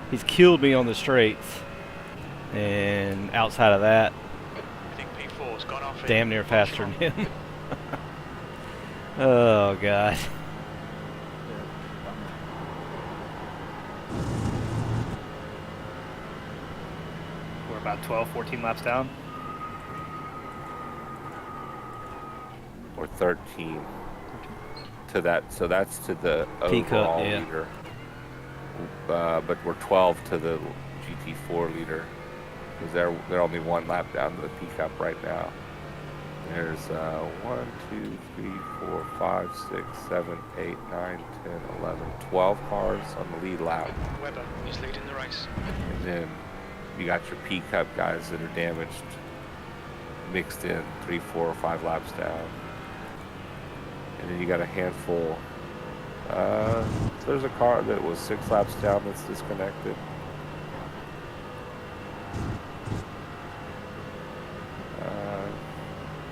He's killed me on the straights. And outside of that, I think P4's gone off. damn near faster than him. Oh, God. We're about 12, 14 laps down. Or 13 to that, so that's to the P-Cup, overall yeah. leader. But we're 12 to the GT4 leader, because they're only 1 lap down to the P-Cup right now. There's 1, 2, 3, 4, 5, 6, 7, 8, 9, 10, 11, 12 cars on the lead lap. Webber is leading the race. And then you got your P-Cup guys that are damaged, mixed in 3, 4, or 5 laps down. And then you got a handful. There's a car that was 6 laps down that's disconnected.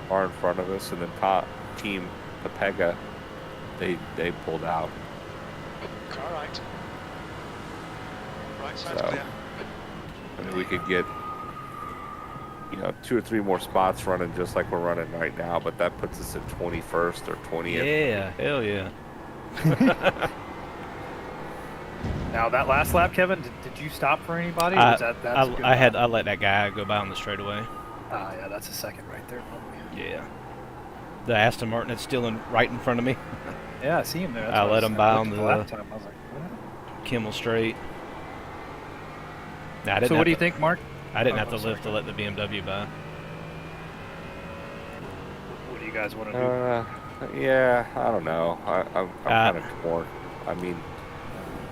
Car in front of us, and then top team Pepega, they pulled out. Car right. Right side's So, clear. I mean, we could get, 2 or 3 more spots running just like we're running right now, but that puts us at 21st or 20th. Yeah, hell yeah. Now that last lap, Kevin, did you stop for anybody? I, Was that's a good I lap? let that guy go by on the straightaway. Yeah, that's a second right there, probably. Yeah. The Aston Martin that's still right in front of me. Yeah, I see him there. That's I what let was- him I by looked on at the lap time. I was like, what happened? Kimmel straight. Nah, I didn't So have what do you to- think, Mark? I didn't Oh, have to I'm sorry. lift to let the BMW by. What do you guys want to do? Yeah, I don't know. I'm kind of torn. I mean,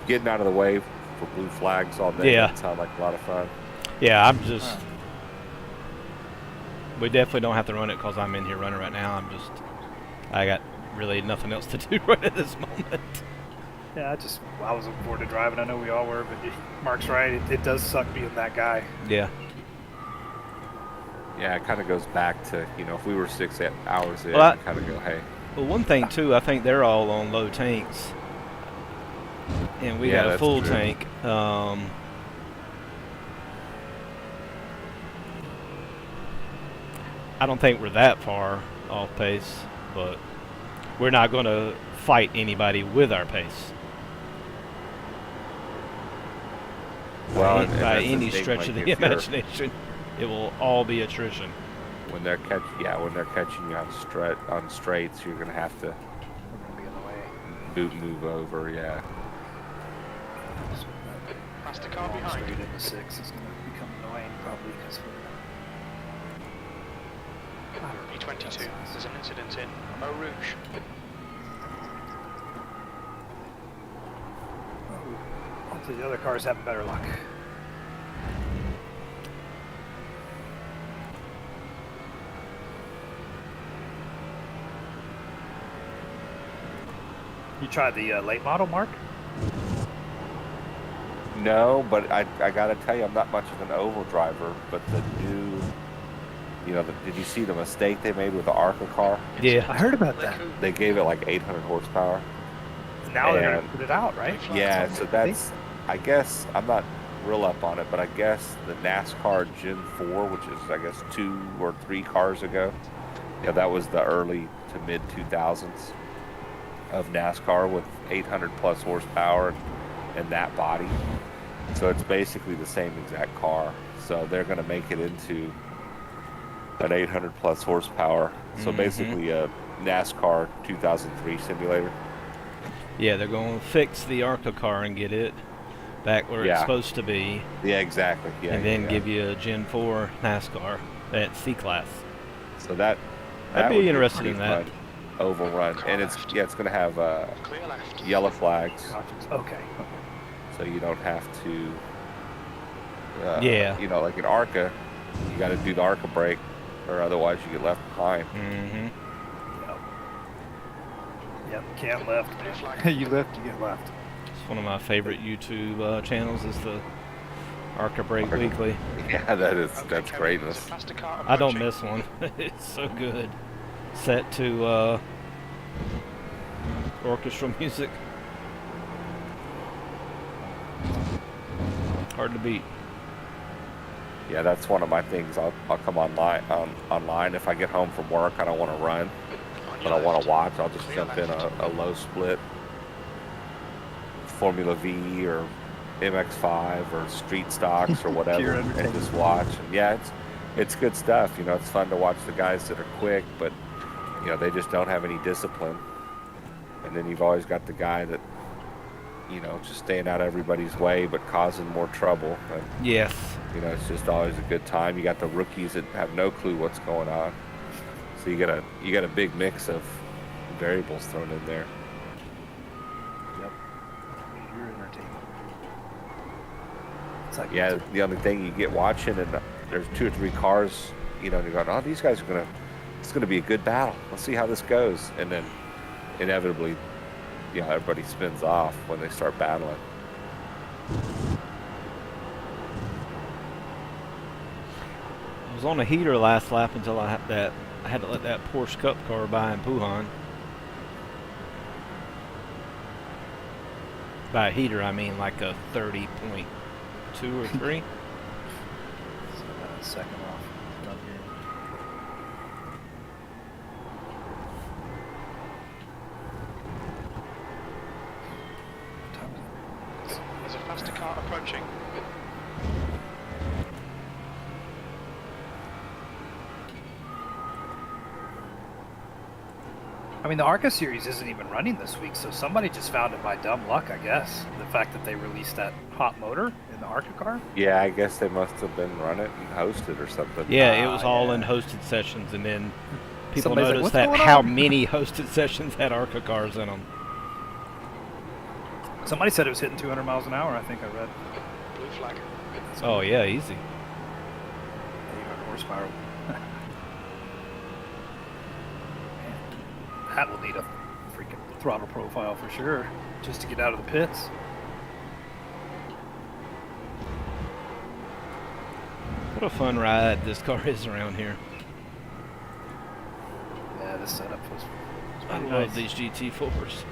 getting out of the way for blue flags all day Yeah. doesn't sound like a lot of fun. Yeah, I'm just... We definitely don't have to run it because I'm in here running right now. I got really nothing else to do right at this moment. Yeah, I was looking forward to driving. I know we all were, but Mark's right. It does suck being that guy. Yeah. Yeah, it kind of goes back to, if we were 6 hours in, Well, you kind of go, hey. Well, one thing too, I think they're all on low tanks, and we Yeah, got a that's full true. tank. I don't think we're that far off pace, but we're not going to fight anybody with our pace. Well, by and that's the any thing, stretch like, of the if you're- imagination, it will all be attrition. when they're catching you on straights, you're gonna have to We're going to be in the way. move over. Yeah. Past the car Long behind. straight into 6 is going to become annoying, probably, because P22. There's an incident in Eau Rouge. hopefully the other cars have better luck. You tried the late model, Mark? No, but I gotta tell you, I'm not much of an oval driver. But the new You know, did you see the mistake they made with the ARCA car? Yeah. I heard about that. They gave it like 800 horsepower. Now they're And- gonna put it out, right? Yeah, Something so like that's, I guess, I'm not real up on it, but I guess the NASCAR Gen 4, which is, I guess, 2 or 3 cars ago, yeah, that was the early to mid 2000s of NASCAR with 800 plus horsepower and that body. So it's basically the same exact car. So they're going to make it into an 800 plus horsepower. So basically a NASCAR 2003 simulator. Yeah, they're going to fix the ARCA car and get it back where it's Yeah. supposed to be, Yeah, exactly. Yeah, and then yeah. give you a Gen 4 NASCAR at C-Class. So that I'd be would interested pretty in that. fun. Oval run, and it's it's going to have Clear left. yellow flags, that. Okay. so you don't have to. Yeah. You know, like in ARCA, you got to do the ARCA brake, or otherwise you get left behind. Mm-hmm. Yep. Can't left. You left, you get left. It's one of my favorite YouTube channels is the ARCA Break ARCA. Weekly. Yeah, that's Okay, Kevin, greatness. there's a faster car I don't approaching. miss one. It's so good. Set to orchestral music. Hard to beat. Yeah, that's one of my things. I'll come online if I get home from work. I don't want to run, On your but I want left. to watch. I'll just Clear jump in left. a low split Formula V or MX5 or street stocks or whatever, Pure and entertainment. just watch. And yeah, it's good stuff. You know, it's fun to watch the guys that are quick, but you know they just don't have any discipline. And then you've always got the guy that, you know, just staying out of everybody's way but causing more trouble. And, Yes. you know, it's just always a good time. You got the rookies that have no clue what's going on. So you got a big mix of variables thrown in there. Yep. Pure entertainment. It's like Yeah, the only thing you get watching, and there's 2 or 3 cars, you know, and you're going, oh, these guys are it's gonna be a good battle. Let's see how this goes. And then inevitably, you know, everybody spins off when they start battling. I was on a heater last lap until I had to let that Porsche Cup car by in Pujan. By a heater, I mean like a 30.2 or 3. So, second off. Up here. What time is it? There's a faster car approaching. I mean, the ARCA series isn't even running this week, so somebody just found it by dumb luck, I guess. The fact that they released that hot motor in the ARCA car. Yeah, I guess they must have been run it and hosted or something. Yeah, it was all yeah. in hosted sessions, and then people Somebody's like, noticed "What's that going how on?" many hosted sessions had ARCA cars in them. Somebody said it was hitting 200 miles an hour, I think I read. Blue flag. Oh yeah, easy. 800 horsepower. That will need a freaking throttle profile for sure, just to get out of the pits. What a fun ride this car is around here. Yeah, this setup was I pretty love nice. these GT4s.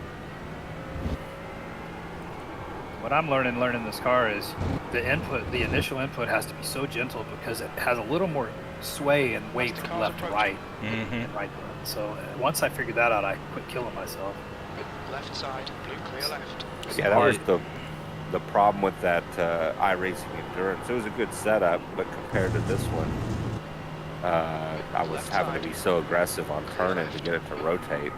What I'm learning this car is the initial input has to be so gentle because it has a little more sway and weight Faster from cars left to approaching. right Mm-hmm. and right to left. So once I figured that out, I quit killing myself. Left side. Blue clear left. Yeah, that was the problem with that iRacing Endurance. It was a good setup, but compared to this one, I was having to be so aggressive on turning to get it to rotate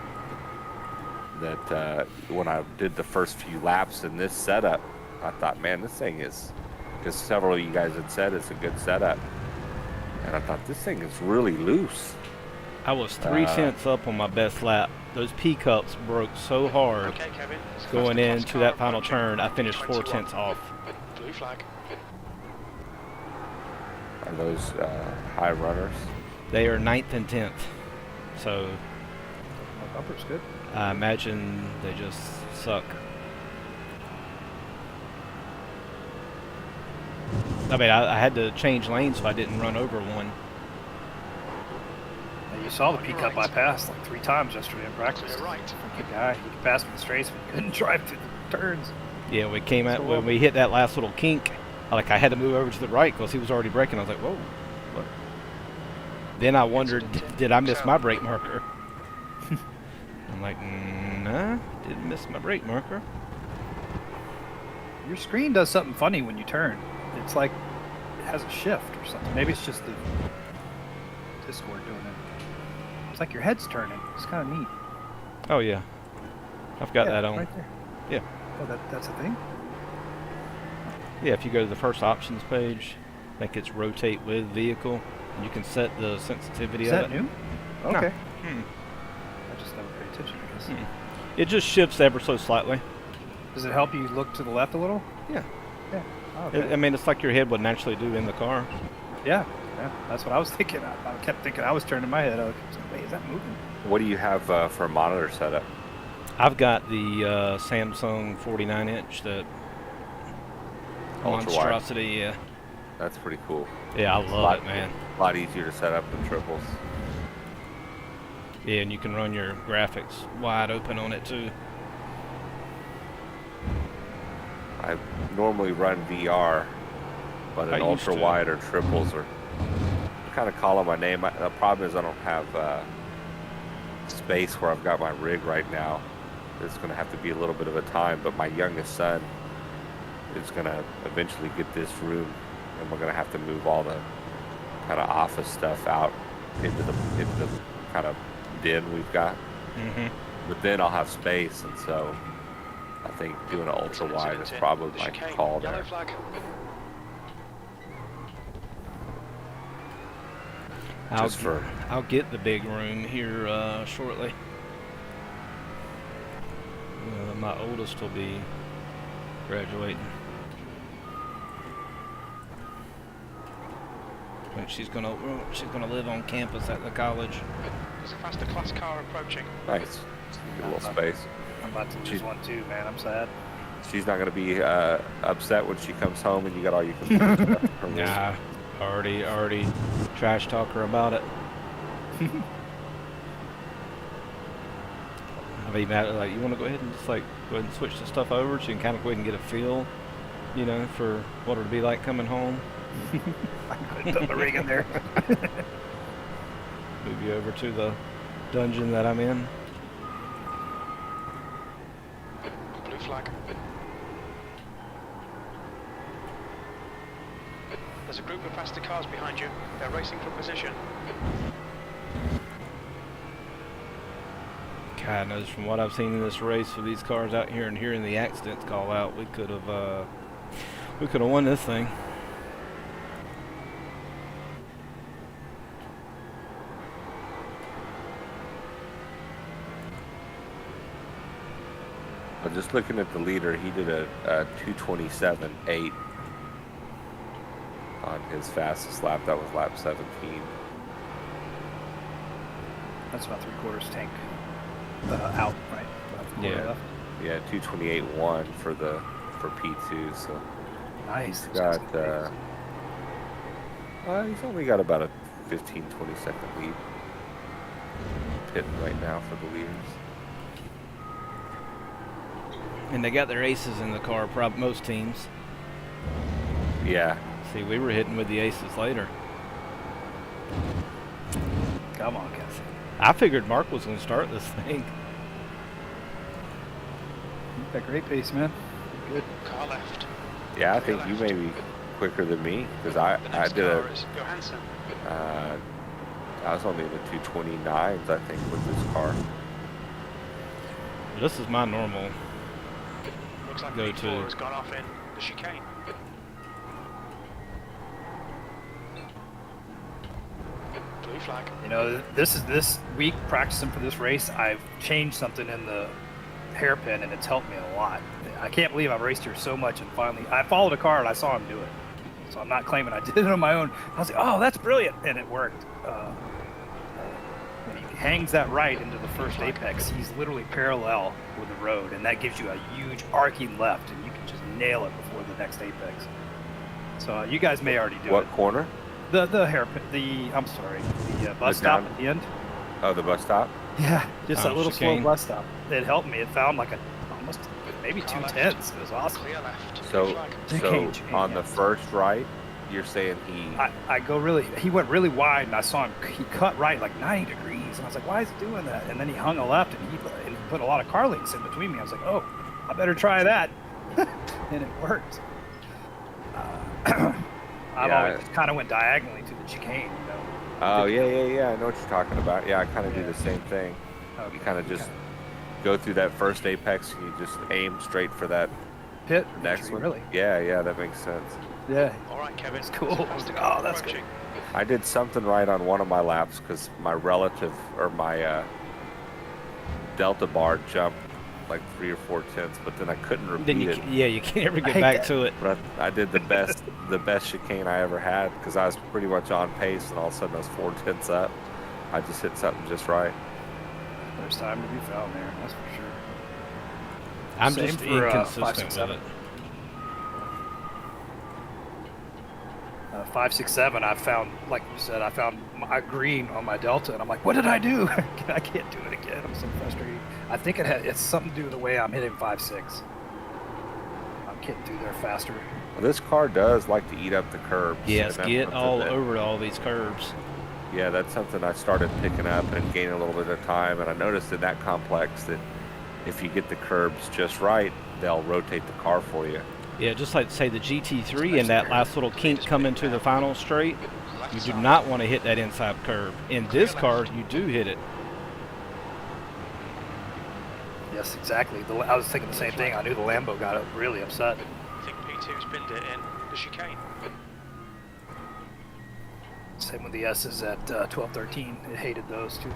that when I did the first few laps in this setup, I thought, man, this thing is, because several of you guys had said it's a good setup, and I thought this thing is really loose. I was 3 tenths up on my best lap. Those P-cups broke so hard Okay, Kevin. there's a going faster into car that final approaching. turn. I finished 4 21. tenths off. Blue flag. Are those high runners? They are 9th and 10th. So My bumper's good. I imagine they just suck. I mean, I had to change lanes so I didn't run over one. You saw the P cup I passed like 3 times yesterday in practice. Clear right. Good guy. He could pass me in the straights, but he couldn't drive through the turns. Yeah, we came out So when we hit that last little kink. I had to move over to the right because he was already braking. I was like, whoa. What? Then I wondered, did I miss my brake marker? I'm like, nah, didn't miss my brake marker. Your screen does something funny when you turn. It's like it has a shift or something. Maybe it's just the Discord doing it. It's like your head's turning. It's kind of neat. Oh yeah, I've got that on. Right there. Yeah. Oh, that's a thing? Yeah, if you go to the first options page, I think it's rotate with vehicle. You can set the sensitivity Is of that it. new? Okay. Hmm. I just never paid attention, I guess. It just shifts ever so slightly. Does it help you look to the left a little? Yeah. Yeah. Oh, okay. I mean, it's like your head would naturally do in the car. Yeah. That's what I was thinking. I kept thinking I was turning my head. I was like, wait, is that moving? What do you have for a monitor setup? I've got the Samsung 49-inch, the Ultra-wide. monstrosity. Yeah. That's pretty cool. Yeah, I It's love it, man. A lot easier to set up than triples. Yeah, and you can run your graphics wide open on it too. I normally run VR, but I an used to. ultra wide or triples are kind of calling my name. The problem is I don't have space where I've got my rig right now. It's going to have to be a little bit of a time, but my youngest son is going to eventually get this room, and we're going to have to move all the kind of office stuff out into the kind of den we've got. Mm-hmm. But then I'll have space, and so I think doing an ultra wide is probably my call Yellow there. flag. I'll get the big room here shortly. My oldest will be graduating. And she's gonna live on campus at the college. There's a faster class car approaching. Nice. Get a little space. I'm about to lose one too, man. I'm sad. She's not going to be upset when she comes home and you got all your computer stuff. Her room. Nah, already trash talk her about it. I've even had it like, you want to go ahead and just like go ahead and switch the stuff over so you can kind of go ahead and get a feel, for what it'll be like coming home. I couldn't put my rig in there. Move you over to the dungeon that I'm in. Blue flag. There's a group of faster cars behind you. They're racing for position. God knows, from what I've seen in this race with these cars out here and hearing the accidents call out, we could have won this thing. But just looking at the leader, he did a 2:27.8 on his fastest lap. That was lap 17. That's about 3/4 tank out, right? About 3/4 Yeah. left. Yeah, 2:28.1 for P2. So Nice. he's got he's only got about a 15-20 second lead pitting right now for the leaders. And they got their aces in the car, most teams. Yeah, See, we were hitting with the aces later. Come on, Cassie. I figured Mark was going to start this thing. You've got great pace, man. Good. Car left. yeah. I think you may be quicker than me because The I next did car a is Johansson. I was only in the 2:29s I think with this car. This is my normal. Looks like Go V4 to- has gone off in the chicane. Blue flag. You know, this week practicing for this race, I've changed something in the hairpin, and it's helped me a lot. I can't believe I've raced here so much, and finally, I followed a car and I saw him do it. So I'm not claiming I did it on my own. I was like, oh, that's brilliant, and it worked. When he hangs that right into the first apex, he's literally parallel with the road, and that gives you a huge arcing left, and you can just nail it before the next apex. So you guys may already do What it. corner? The hairpin, the bus The stop down- at the end. Oh, the bus stop. Yeah, just that little slow chicane. bus stop. It helped me. It found like almost maybe Car left. 2/10. It was awesome. Clear left. Green So, flag. Chicane, on yeah. the first right, you're saying he. I go really. He went really wide, and I saw him. He cut right like 90 degrees, and I was like, "Why is he doing that?" And then he hung a left, and he put a lot of car links in between me. I was like, "Oh, I better try that," and it worked. I've always just kind of went diagonally to the chicane, you know. Oh yeah. I know what you're talking about. Yeah, I kind of do the same thing. Okay. You kind of just go through that first apex, and you just aim straight for that pit next entry, one. Really? Yeah, that makes sense. Yeah. All right, Kevin. It's cool. There's a faster Oh, car that's good. approaching. I did something right on one of my laps because my relative or my delta bar jumped like 3 or 4 tenths, but then I couldn't Then repeat it. you can't ever I get hate back that. to it. But I did the best chicane I ever had because I was pretty much on pace, and all of a sudden I was 4 tenths up. I just hit something just right. There's time to be found there. That's for sure. I'm Same just for, inconsistent 5, 6, with 7. it. 5, 6, 7. I found, like you said, I found my green on my delta, and I'm like, "What did I do? I can't do it again." I'm so frustrated. I think it's something to do with the way I'm hitting 5, 6. I'm getting through there faster. Well, this car does like to eat up the curbs. Yes, and that's get something all that- over all these curbs. Yeah, that's something I started picking up and gaining a little bit of time. And I noticed in that complex that if you get the curbs just right, they'll rotate the car for you. Yeah, just like say the GT3 and that last little kink coming to the final straight, you do not want to hit that inside curb. In this car, you do hit it. Yes, exactly. I was thinking the same thing. I knew the Lambo got really upset. I think P2's pinned it in the chicane. Same with the S's at 12, 13. It hated those too.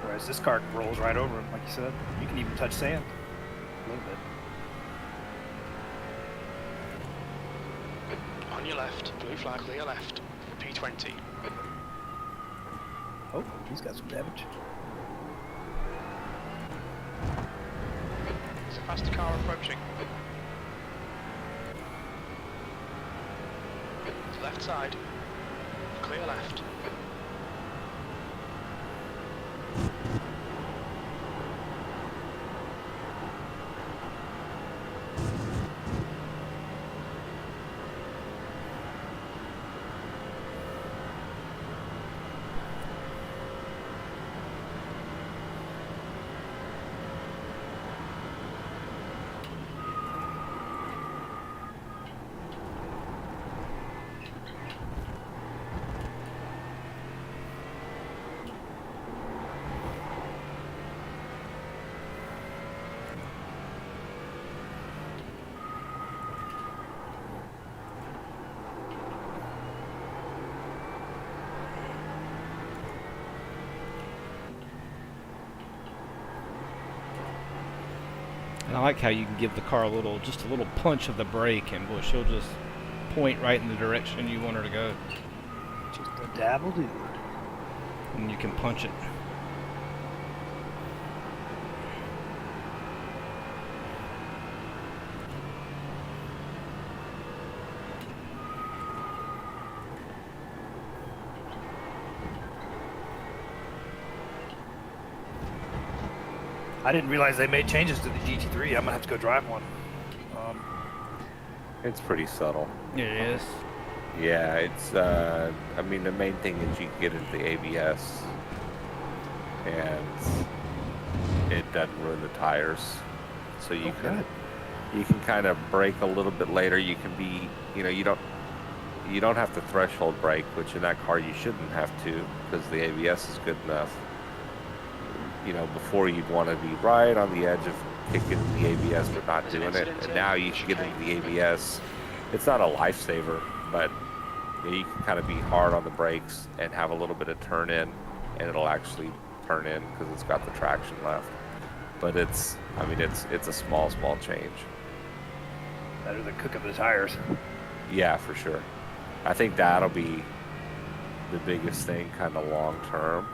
Whereas this car rolls right over them, like you said. You can even touch sand a little bit. On your left, blue flag, clear left. P20. Oh, he's got some damage. There's a faster car approaching. Left side. Clear left. And I like how you can give the car just a little punch of the brake, and boy, she'll just point right in the direction you want her to go, Just a dabble do. and you can punch it. I didn't realize they made changes to the GT3. I'm gonna have to go drive one. It's pretty subtle. It is. Yeah, it's. I mean, the main thing is you can get into the ABS, and it doesn't ruin the tires, so you can kind of brake a little bit later. You can be, you don't have to threshold brake, which in that car you shouldn't have to because the ABS is good enough. Before you'd want to be right on the edge of kicking the ABS but not doing it, and now you can get into the ABS. It's not a lifesaver, but you can kind of be hard on the brakes and have a little bit of turn in, and it'll actually turn in because it's got the traction left. But it's a small change. Better than cooking the tires. Yeah, for sure. I think that'll be the biggest thing kind of long term,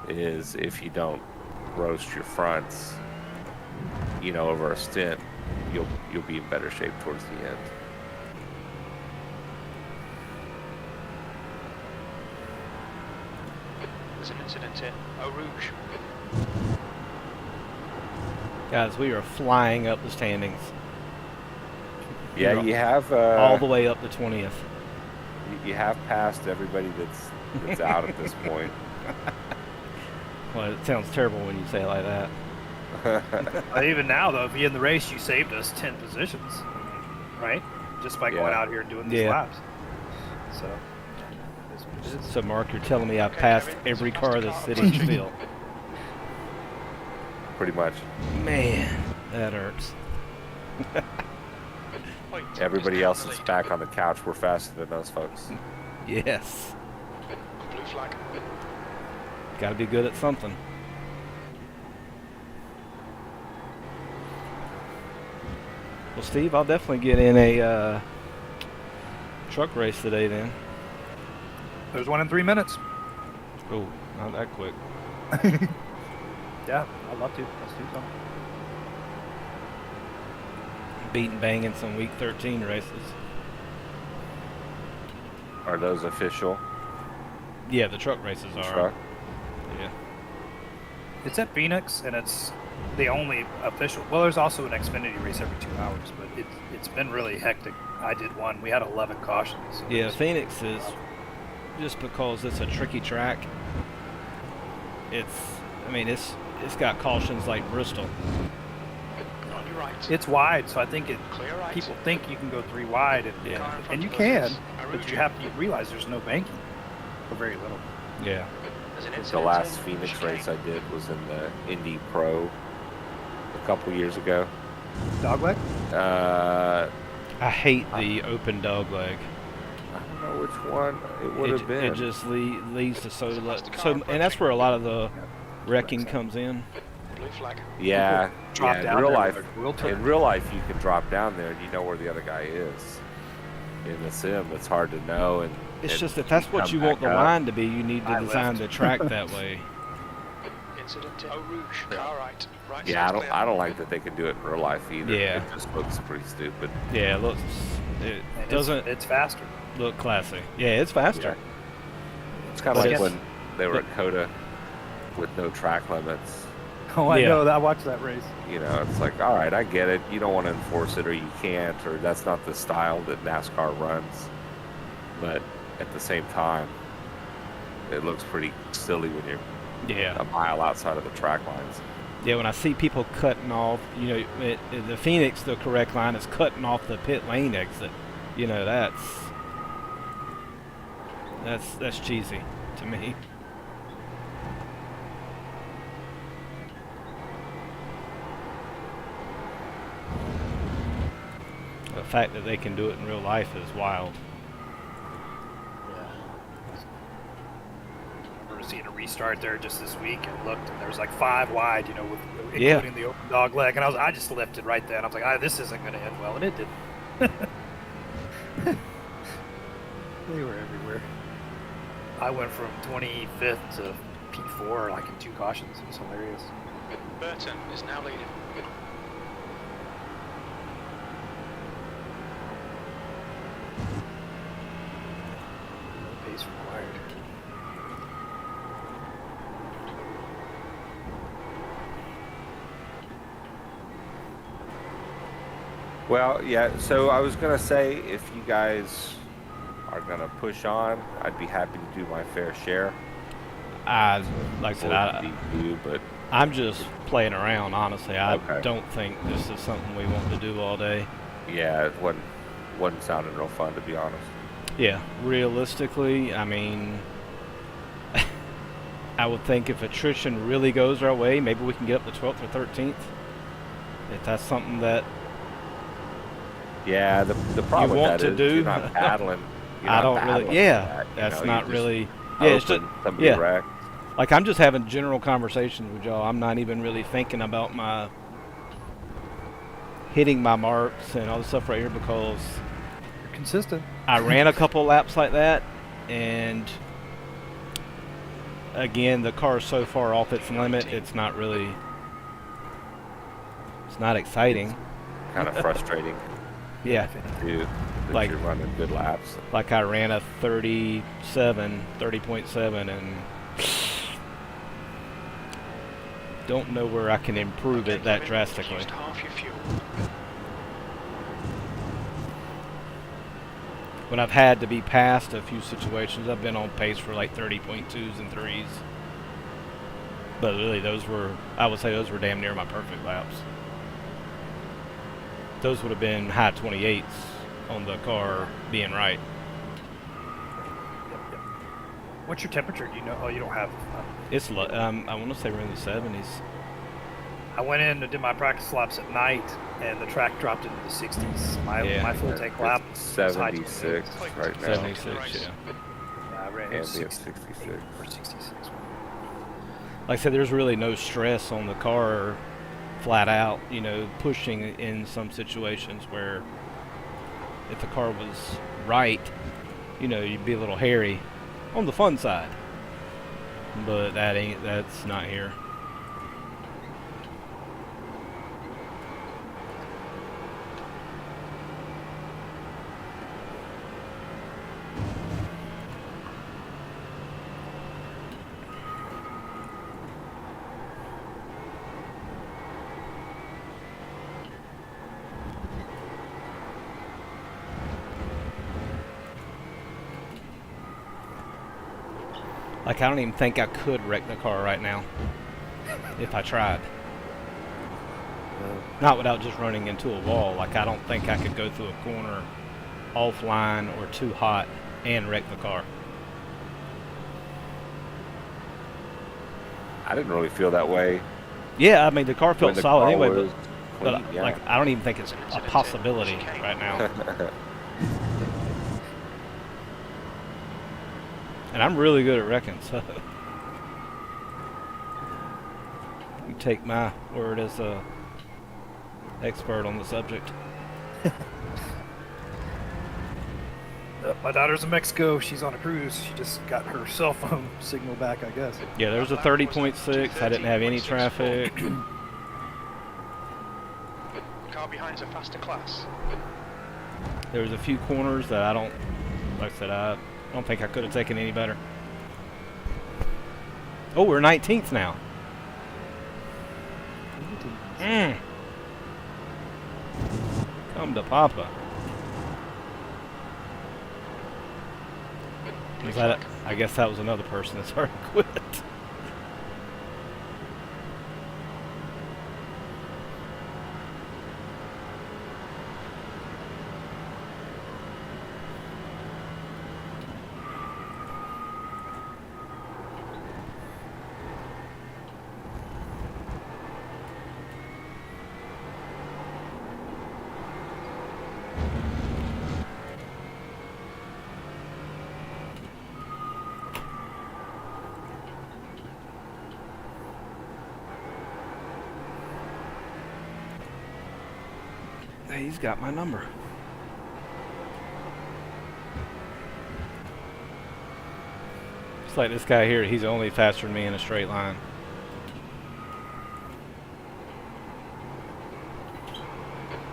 is if you don't roast your fronts, over a stint, you'll be in better shape towards the end. There's an incident in Eau Rouge. Guys, we are flying up the standings. Yeah, You're you have all the way up to 20th. you have passed everybody that's out at this point. Well, it sounds terrible when you say it like that. Even now, though, if you're in the race, you saved us 10 positions, right? Just by going out here and doing these laps. So, that's what it is. So, Mark, you're telling me I've Okay, passed Kevin, every it's car past the the city car. built. Pretty much. Man, that hurts. Point Everybody is else now in that's the back on the couch, we're faster than those folks. Yes. lead. Blue flag. Got to be good at something. Well, Steve, I'll definitely get in a truck race today then. There's one in 3 minutes. Oh, not that quick. Yeah, I'd love to. Let's do something. Beating banging some week 13 races. Are those official? Yeah, the truck races are. Truck? Yeah. It's at Phoenix, and it's the only official. Well, there's also an Xfinity race every 2 hours, but it's been really hectic. I did one. We had 11 cautions. So Yeah, Phoenix is just because it's a tricky track. It's got cautions like Bristol. On your right. it's wide, so I think Clear right. people think you can go 3 wide, and, Yeah. Car in front and you of us can, is Eau but Rouge. you have to realize there's no banking, or very little. Yeah. There's an The incident last in Phoenix chicane. race I did was in the Indy Pro a couple years ago. Dogleg? I hate the open dog leg. I don't know which one it would have been. It just leads to so plastic car so, approaching. and that's where a lot of the wrecking comes in. Blue flag. Yeah, Drop yeah. down In real there life, with a wheel turn. in real life, you can drop down there and you know where the other guy is. In the sim, it's hard to know. And It's and just if that's what come you want the back up. line to be, you need to I design left. the track that way. Incident in Eau Rouge. Car right. Right Yeah, side's clear. I don't like that they can do it in real life either. Yeah. It just looks pretty stupid. Yeah, it And doesn't It's faster. look classy. Yeah, it's faster. It's kind of But like yes. when they were at COTA with no track limits. Oh, I Yeah. know. I watched that race. You know, it's like, all right, I get it. You don't want to enforce it, or you can't, or that's not the style that NASCAR runs. But at the same time, it looks pretty silly when you're Yeah. a mile outside of the track lines. Yeah, when I see people cutting off, the Phoenix, the correct line is cutting off the pit lane exit. You know, that's cheesy to me. The fact that they can do it in real life is wild. I remember seeing a restart there just this week and looked, and there was like 5 wide, with Yeah. including the open dog leg, and I just lifted right then. I was like, this isn't going to end well, and it didn't. They were everywhere. I went from 25th to P4 like in 2 cautions. It was hilarious. Burton is now leading. No pace required. Well, yeah, so I was going to say, if you guys are going to push on, I'd be happy to do my fair share. Like I For said, the DQ, but I'm just playing around, honestly. I Okay. don't think this is something we want to do all day. yeah, it wasn't sounding real fun, to be honest. Yeah, realistically, I mean, I would think if attrition really goes our way, maybe we can get up to 12th or 13th. If that's something that Yeah, the problem want with to that is do? you're not paddling. You're I not don't battling really, yeah, for that, that's you're not just really, yeah, it's just, hoping somebody yeah. wrecks. Like I'm just having general conversations with y'all. I'm not even really thinking about my hitting my marks and all this stuff right here because You're consistent. I ran a couple laps like that, and again, the car is so far off its limit, it's not exciting. Kind of frustrating, Yeah, too, that Like- you're running good laps. like I ran a 30.7, and don't know where I can improve Okay, it that Kevin, drastically. used half your fuel. When I've had to be past a few situations, I've been on pace for like 30.2s and 3s. But really, I would say those were damn near my perfect laps. Those would have been high 28s on the car being right. Yep. What's your temperature? Do you know? Oh, you don't have. It's I want to say we're in the 70s. I went in and did my practice laps at night, and the track dropped into the 60s. My full tank lap It's was high 76 right now. 76, yeah. I ran Ambient 66 66. or 66. Like I said, there's really no stress on the car flat out, you know, pushing in some situations where if the car was right, you know, you'd be a little hairy on the fun side. But that's not here. Like, I don't even think I could wreck the car right now if I tried. Not without just running into a wall. Like, I don't think I could go through a corner offline or too hot and wreck the car. I didn't really feel that way. Yeah, I mean, the car when felt the solid car anyway, was but clean, yeah. like, I don't even think it's a possibility right now. And I'm really good at wrecking, so you take my word as a expert on the subject. My daughter's in Mexico. She's on a cruise. She just got her cell phone signal back, I guess. Yeah, there's a 30.6. I didn't have any traffic. Car behind's a faster class. There was a few corners that I don't, like I said, I don't think I could have taken any better. Oh, we're 19th now. Come to Papa. I guess that was another person that's already quit. Hey, he's got my number. It's like this guy here, he's only faster than me in a straight line.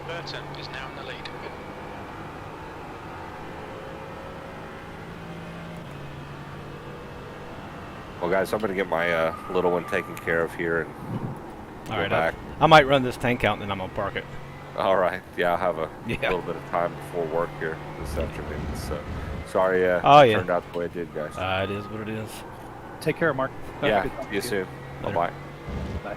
Burton is now in the lead. Well, guys, I'm going to get my little one taken care of here and All go right, back. I might run this tank out and then I'm gonna park it. All right. Yeah, I'll have a Yeah. little bit of time before work here this afternoon. So, sorry Oh, it yeah. turned out the way it did, guys. It is what it is. Take care, Mark. yeah, Good talking see you to soon. Later. Bye-bye. Bye.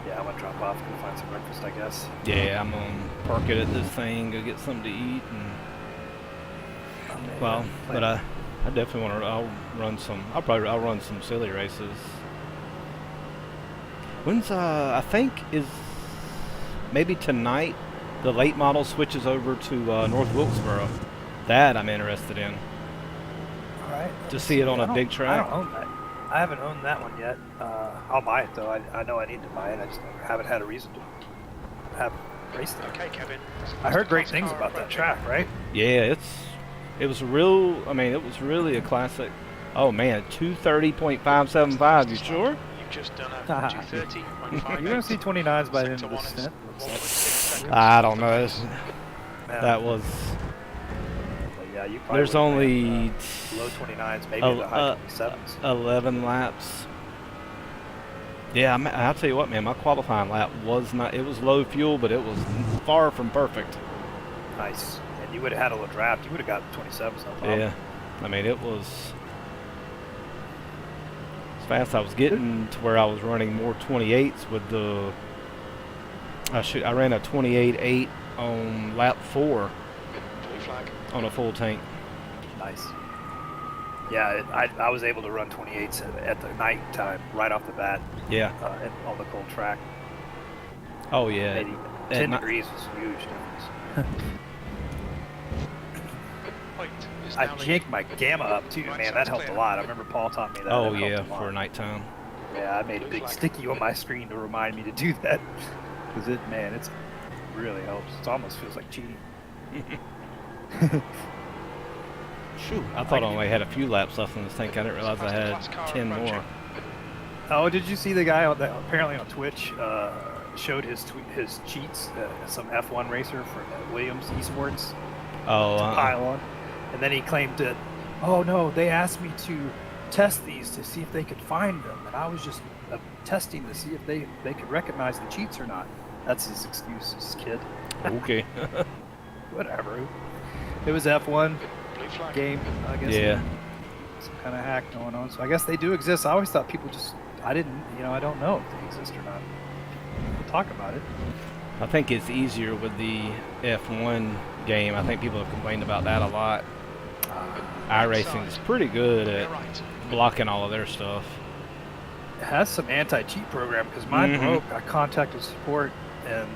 Yeah, I'm gonna drop off, go find some breakfast, I guess. Yeah, I'm gonna park it at this thing, go get something to eat, and well, but I definitely want to. I'll run some silly races. When's I think is maybe tonight. The late model switches over to North Wilkesboro. That I'm interested in. All right. To see it on a big I track. don't own that. I haven't owned that one yet. I'll buy it though. I know I need to buy it. I just haven't had a reason to have raced it. Okay, Kevin. I heard great things about that track, right? Yeah, it was a real. I mean, it was really a classic. Oh man, 230.575. You sure? You've just done a 230.5. You're gonna see 29s by the end Sector of this one stint. is 1.6 I don't know. Yeah. That was. But yeah, you probably There's would've only ran, low 29s, maybe Oh, the high 27s. 11 laps. Yeah, I'll tell you what, man. My qualifying lap was not. It was low fuel, but it was far from perfect. Nice. And you would have had a little draft. You would have got 27s, no problem. Yeah, I mean it was as fast. I was getting to where I was running more 28s with the. I ran a 28.8 on lap 4 Blue flag. on a full tank. Nice. Yeah, I was able to run 28s at the night time right off the bat Yeah. on the cold track. Oh yeah. Maybe 10 degrees was a huge difference. Point is I now janked my gamma up too, Right man. That side's helped a clear. lot. I remember Paul taught me that. Oh That helped yeah, a lot. for nighttime. Yeah, I made a big sticky on my screen to remind me to do that. Because it really helps. It almost feels like cheating. Shoot, I thought I only had a few laps left in this tank. I didn't realize I had 10 more. Oh, did you see the guy that apparently on Twitch showed his cheats? Some F1 racer for Williams Esports Oh, to pile on, and then he claimed that, oh no, they asked me to test these to see if they could find them, and I was just testing to see if they could recognize the cheats or not. That's his excuse, this kid. okay. Whatever. It was F1 Blue flag. game, I guess. Yeah. Some kind of hack going on. So I guess they do exist. I always thought people I don't know if they exist or not. People talk about it. I think it's easier with the F1 game. I think people have complained about that a lot. iRacing is pretty good Clear at right. blocking all of their stuff. It has some anti-cheat program because mine Mhm. broke. I contacted support and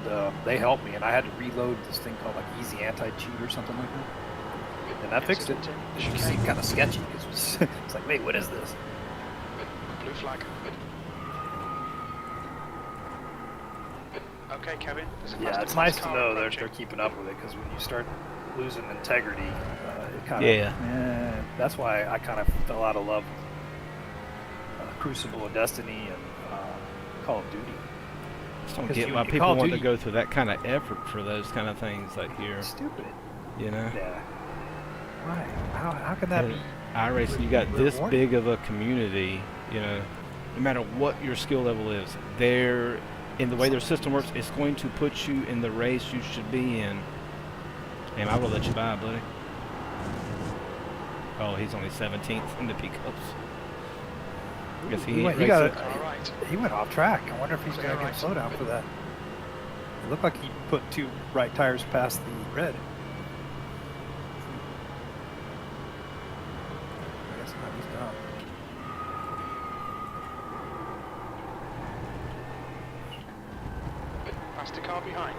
they helped me, and I had to reload this thing called like Easy Anti-Cheat or something like that. And that fixed it. Incident in It chicane. seemed kind of sketchy because it's like, wait, what is this? Blue flag. Okay, Kevin. There's a Yeah, faster it's nice class to car know they're approaching. keeping up with it because when you start losing integrity, it kind Yeah. of that's why I kind of fell out of love with Crucible and Destiny and Call of Duty. Just don't 'Cause get you- why you people Call of want to Duty- go through that kind of effort for those kind of things like here. Stupid. You know? Yeah. Why? How can that And be? iRacing, you got this rewarding? big of a community, you know, no matter what your skill level is, they're, in the way their system works, it's going to put you in the race you should be in. And I will let you by, buddy. Oh, he's only 17th in the pickups. Guess he ain't He got racing. All right. He went off track. I wonder if he's Clear going to get a right. slowdown for that. It looked like he put 2 right tires past the red. I guess not. He's gone. Past the car behind.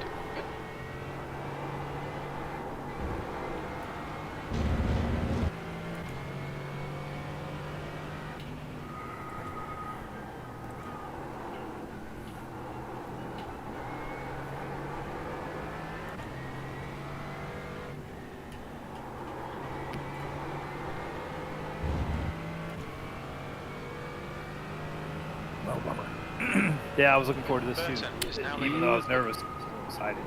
Oh, bummer. Yeah, I was looking forward to this Burton is too. now Even leading. though I was nervous, I was still excited.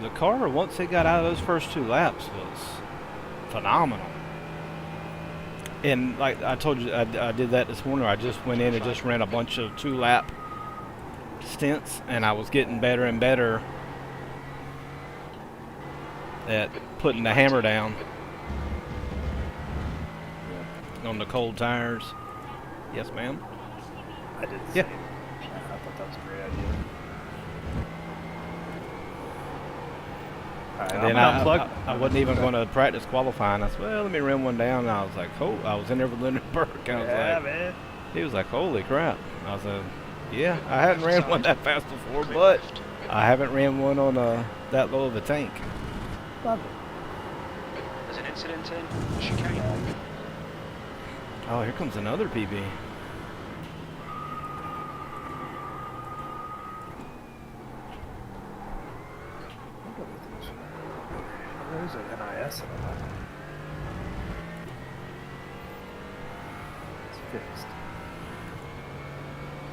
The car, once it got out of those first 2 laps, was phenomenal. And like I told you, I did that this morning. I just went in and just ran a bunch of 2-lap stints, and I was getting better and better at putting the hammer down on the cold tires. Yes, ma'am. I did the Yeah. same. I thought that was a great idea. All right, And I'm then gonna unplug. I wasn't even going to practice qualifying. I said, well, let me run one down. And I was like, oh, I was in there with Leonard Burke. I was Yeah, like, man. he was like, holy crap. I was like, yeah, I hadn't ran one that fast before, but I haven't ran one on that low of a tank. Love it. There's an incident in chicane. Oh, here comes another PB. There's an NIS in it. It's fixed.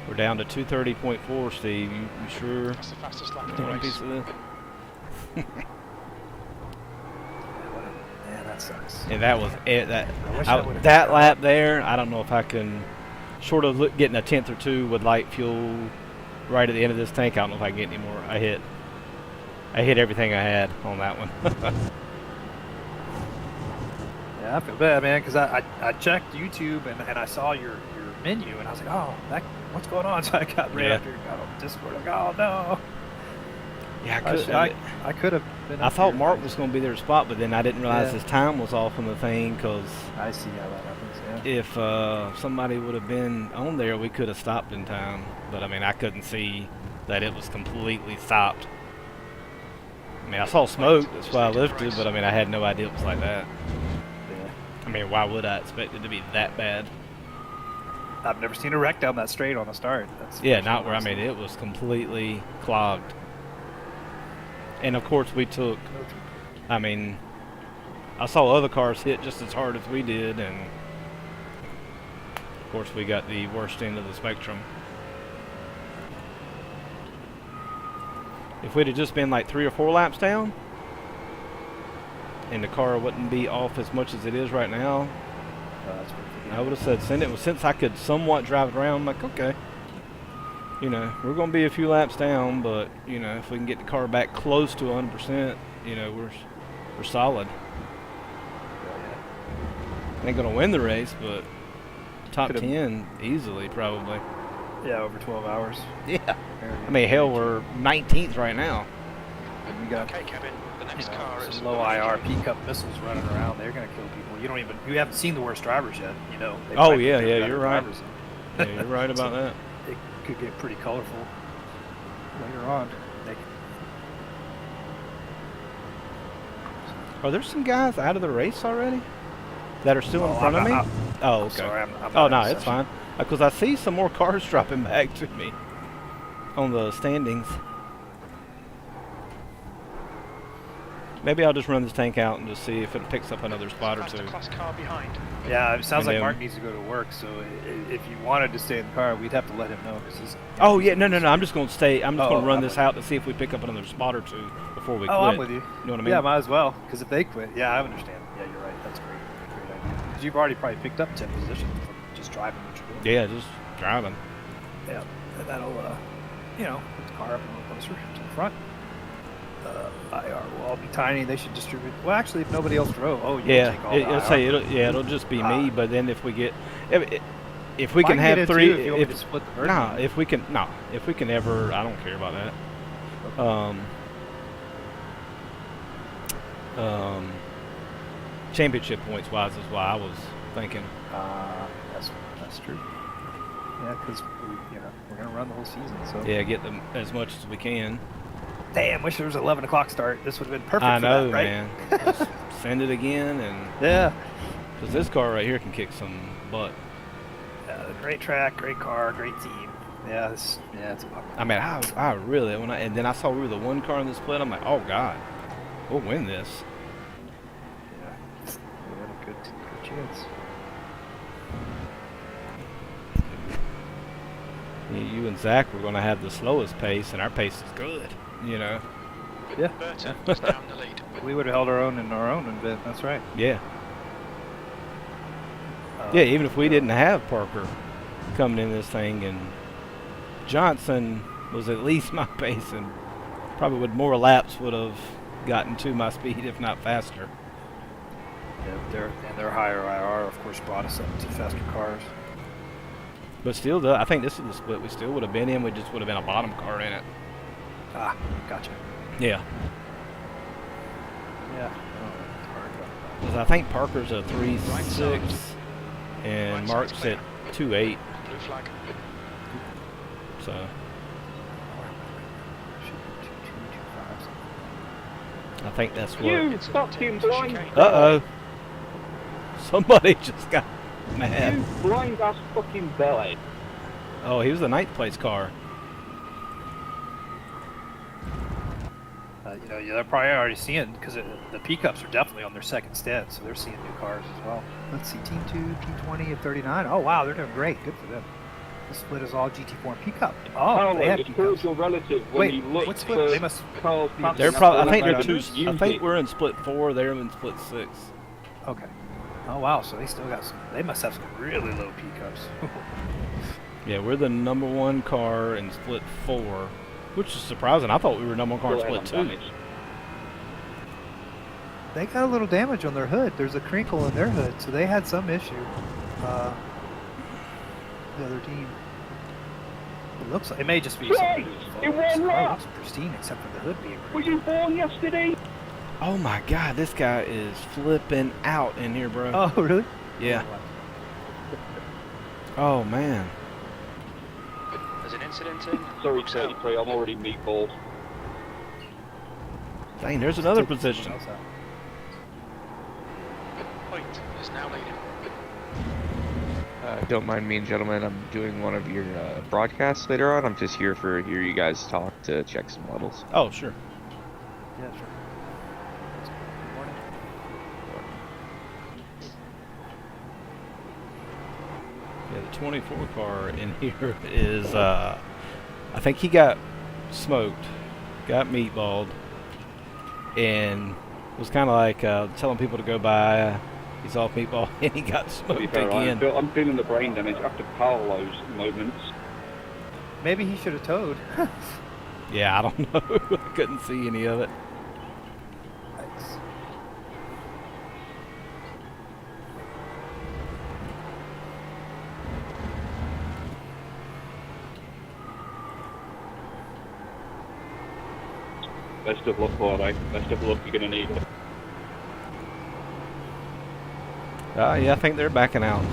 We're down to 230.4, Steve. You sure? That's the fastest lap of You the want a race. piece of this? Yeah, that sucks. And that was it. I wish I would've- That lap there, I don't know if I can short of getting a tenth or two with light fuel right at the end of this tank. I don't know if I can get any more. I hit everything I had on that one. Yeah, I feel bad, man, because I checked YouTube and I saw your menu and I was like, oh, what's going on? So I got right after and got on Discord. Like, oh no. Yeah, I could have been. I thought Mark was going to be there to spot, but then I didn't realize his time was off on the thing. Because I see how that happens. Yeah. if somebody would have been on there, we could have stopped in time. But I mean, I couldn't see that it was completely stopped. I mean, I saw smoke, that's why I lifted, but I mean, I had no idea it was like that. Yeah. I mean, why would I expect it to be that bad? I've never seen a wreck down that straight on the start. Yeah, not where, I mean, it was completely clogged. And of course we took, I mean, I saw other cars hit just as hard as we did, and of course we got the worst end of the spectrum. If we'd have just been like 3 or 4 laps down, and the car wouldn't be off as much as it is right now, I would have said send it. Well, since I could somewhat drive it around, I'm like, okay, you know, we're going to be a few laps down, but you know, if we can get the car back close to 100%, you know, we're solid. Ain't going to win the race, but top 10 easily, probably. Yeah, over 12 hours. Yeah. I mean, hell, we're 19th right now. And we got Okay, Kevin, the next car is some low IR P-cup missiles running around. They're going to kill people. You haven't seen the worst drivers yet. You know. Oh yeah, you're right. Yeah, you're right about that. It could get pretty colorful later on. Are there some guys out of the race already that are still in front of me? Oh, okay. Sorry, I'm Oh no, it's fine. Because I see some more cars dropping back to me on the standings. Maybe I'll just run this tank out and just see if it picks up another spot or two. Class car behind. Yeah, it sounds And like Mark needs to go to work, so if you wanted to stay in the car, we'd have to let him know. Oh yeah, no. I'm just going to stay. I'm just going to run this with out to see if we pick up another spot or two before we quit. Oh, I'm with you. You know what I mean? Yeah, might as well. Because if they quit, yeah, I understand. Yeah, you're right. That's great. Great idea. Because you've already probably picked up 10 positions from just driving what you're doing. Yeah, just driving. Yeah, and that'll, you know, put the car up a little closer to the front. IR will all be tiny. They should distribute. Well, actually, if nobody else drove, Yeah, take all the IR. it'll just be me. But then if we get, if we can have get 3, if you want me to split the burden. if we can ever, I don't care about that. Championship points wise is why I was thinking. That's true. Yeah, because we're gonna run the whole season. So Yeah, get them as much as we can. damn, wish there was an 11 o'clock start. This would have been perfect. I know, for that, right? man. Just send it again, and Yeah. because this car right here can kick some butt. Great track, great car, great team. Yeah, it's a buck. I mean, I really and then I saw we were the one car in the split. I'm like, oh god, we'll win this. Yeah, we had a good chance. You and Zach were going to have the slowest pace, and our pace is good. You know. Yeah. Burton was down the lead. We would have held our own in our own event. That's right. Yeah. Yeah, even if we didn't have Parker coming in this thing, and Johnson was at least my pace, and probably with more laps would have gotten to my speed, if not faster. Yeah, their higher IR, of course, brought us up to faster cars. But still, I think this is the split we still would have been in. We just would have been a bottom car in it. Ah, gotcha. Yeah. Yeah. Because I think Parker's a 3.6, and Mark's at 2.8. Blue flag. So. I think that's what. You fucking blind. Uh-oh. Somebody just got mad. You blind ass fucking belly. Oh, he was the 9th place car. They're probably already seeing, because the P-Cups are definitely on their second stint, so they're seeing new cars as well. Let's see, Team 2, P20 and 39. Oh, wow, they're doing great. Good for them. The split is all GT4 and P-Cup. Oh, they have it's P-Cups. your relative when Wait, you look what split? for They must cars probably- They're being probably. I think like they're that, two. I think we're in split 4. They're in split 6. Okay. Oh wow, so they still got some. They must have some really low pickups. Yeah, we're the number 1 car in split 4, which is surprising. I thought we were number 1 car in Still split has 2. damage. They got a little damage on their hood. There's a crinkle in their hood, so they had some issue. The other team. It looks like it may just be Christ, something. in one Car lap. looks pristine except for the hood being Were crinkle. you born yesterday? Oh my god, this guy is flipping out in here, bro. Oh really? Yeah. Oh man. There's an incident in. Sorry, Brooks Hill. 33, I'm already meatballed. Dang, there's another Take position. someone else out. Point is now leading. Don't mind me, gentlemen. I'm doing one of your broadcasts later on. I'm just here for hear you guys talk to check some levels. Oh, sure. Yeah, sure. Good morning. Yeah, the 24 car in here is, I think he got smoked, got meatballed, and was kind of like telling people to go by. He's off meatball, and he got To be smoked fair, again. I'm feeling the brain damage after Paolo's moments. Maybe he should have towed. Yeah, I don't know. I couldn't see any of it. Yikes. Best of luck, Corday. Best of luck, you're going to need it. Yeah, I think they're backing out.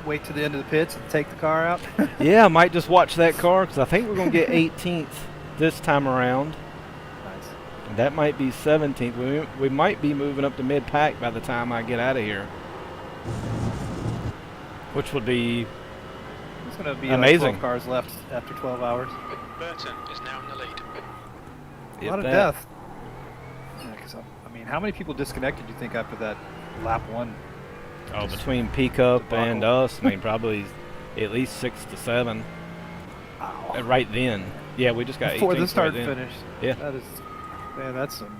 Wait to the end of the pits and take the car out. Yeah, I might just watch that car because I think we're going to get 18th this time around. Nice. And that might be 17th. We might be moving up to mid-pack by the time I get out of here. Which would be It's going to be amazing. 12 cars left after 12 hours. Burton is now in the lead. A lot of death. Yeah, 'cause I mean, how many people disconnected do you think after that lap 1? Oh, between pickup debacle. and us, I mean, probably at least 6 to 7. Wow. Right then. Yeah, we just got Before 18th the start right then. finish. Yeah. That is, man, that's some.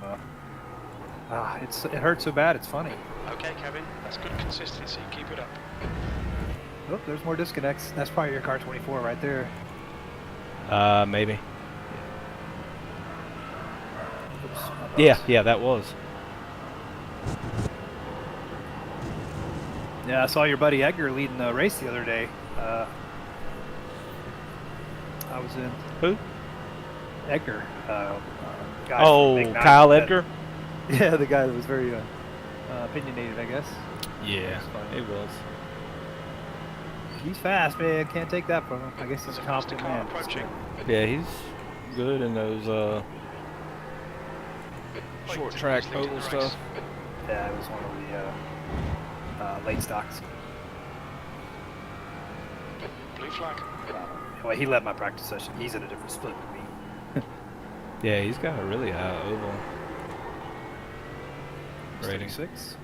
It hurts so bad. It's funny. Okay, Kevin, that's good consistency. Keep it up. Oh, there's more disconnects. That's probably your car 24 right there. Maybe. Oops, my Yeah, bus. yeah, that was. Yeah, I saw your buddy Edgar leading the race the other day. I was in Who? Edgar. Guy from Oh, Big Nine Kyle that- Edgar? Yeah, the guy that was very opinionated, I guess. Yeah, That's fine. it was. He's fast, man. Can't take that from him. I guess he's There's a a faster confident car man. approaching. Yeah, he's good in those Point short is track leading oval the stuff. race. Yeah, it was one of the late stocks. Blue flag. Well, he led my practice session. He's in a different split than me. Yeah, he's got a really high oval rating. 36.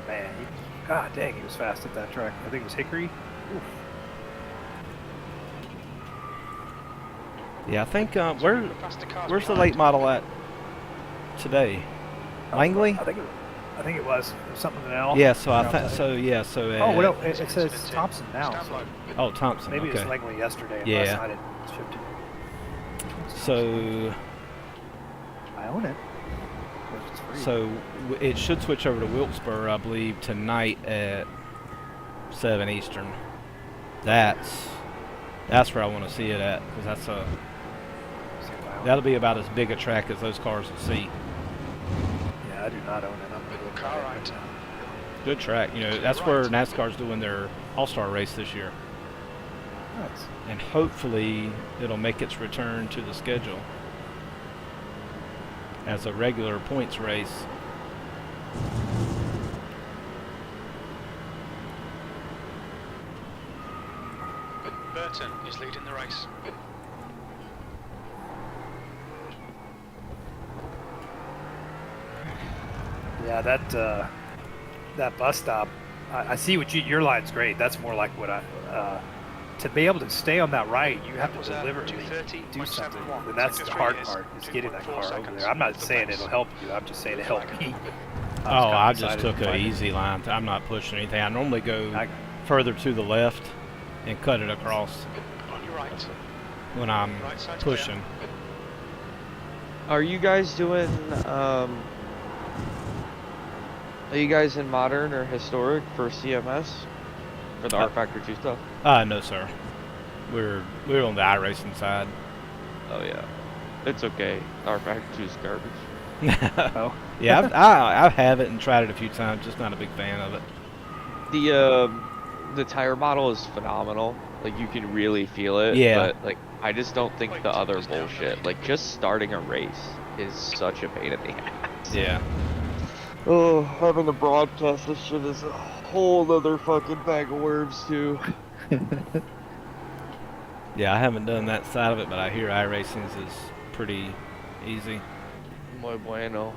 Man, God dang, he was fast at that track. I think it was Hickory. Oof. Yeah, I think The faster cars where's the behind. late model at today? Langley? I think it was something in L. Yeah, so I Around think that. so. Yeah, so. Oh, well, There's it an says incident in. Thompson now. Stand So low. Oh, Thompson. maybe it okay. was Langley yesterday. And Yeah. last night it shipped it. So I own it. But it's free. so it should switch over to Wilkesboro, I believe, tonight at 7 Eastern. That's where I want to see it at because that'll be about as big a track as those cars will see. Yeah, I do not own it. I'm gonna look Car at it right. now. Good track. You know, that's where NASCAR's doing their All-Star race this year. Nice. And hopefully it'll make its return to the schedule as a regular points race. Burton is leading the race. Yeah, that bus stop. I see what your line's great. That's more like what to be able to stay on that right, you have Was to deliberately 230.71. do something. And that's the hard part, is getting that car over there. I'm not saying it'll help you. I'm just saying it helped me. I just took an easy line. I'm not pushing anything. I normally go further to the left and cut it across On your right. when I'm Right side's pushing. Are you guys doing, are you guys in modern or historic for CMS? For the R Factor 2 stuff? No, sir. We're on the iRacing side. Oh yeah. It's okay. R Factor 2 is garbage. Oh. Yeah, I have it and tried it a few times. Just not a big fan of it. The tire model is phenomenal. Like, you can really feel it. Yeah. But like, I just don't think the other bullshit. Like, just starting a race is such a pain in the ass. Yeah. Oh, having to broadcast this shit is a whole other fucking bag of worms too. Yeah, I haven't done that side of it, but I hear iRacing's is pretty easy. Muy bueno.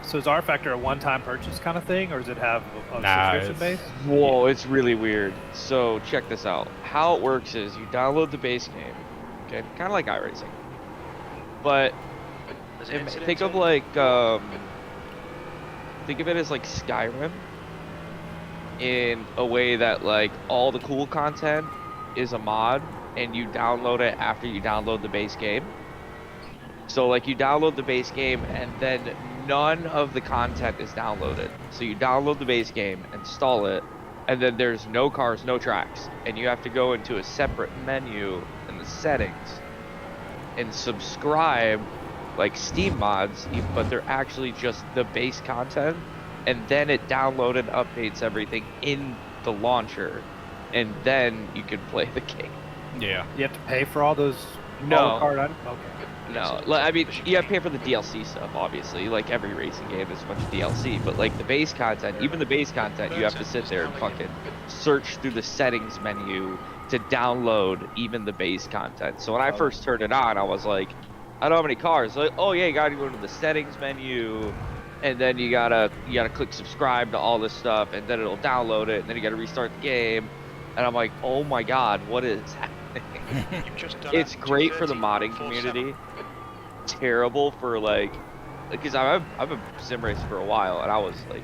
So is R Factor a one-time purchase kind of thing, or does it have a Nah, subscription base? Whoa, it's really weird. So check this out. How it works is you download the base game, okay, kind of like iRacing, but There's an incident think of in- like think of it as like Skyrim, in a way that like all the cool content is a mod, and you download it after you download the base game. So like you download the base game and then none of the content is downloaded. So you download the base game, install it, and then there's no cars, no tracks. And you have to go into a separate menu in the settings and subscribe like Steam mods, but they're actually just the base content. And then it downloaded updates everything in the launcher. And then you can play the game. Yeah. You have to pay for all those No. card items? Okay. No, I mean, you have to pay for the DLC stuff, obviously. Like every racing game, there's a bunch of DLC. But like the base content, even the base content, you have to sit there and fucking search through the settings menu to download even the base content. So when I first turned it on, I was like, I don't have any cars. Like, oh yeah, you gotta go to the settings menu, and then you gotta click subscribe to all this stuff, and then it'll download it, and then you gotta restart the game. And I'm like, oh my god, what is happening? You've just done It's a great for the 230.47. modding community. Terrible for like, because I've been sim racing for a while, and I was like,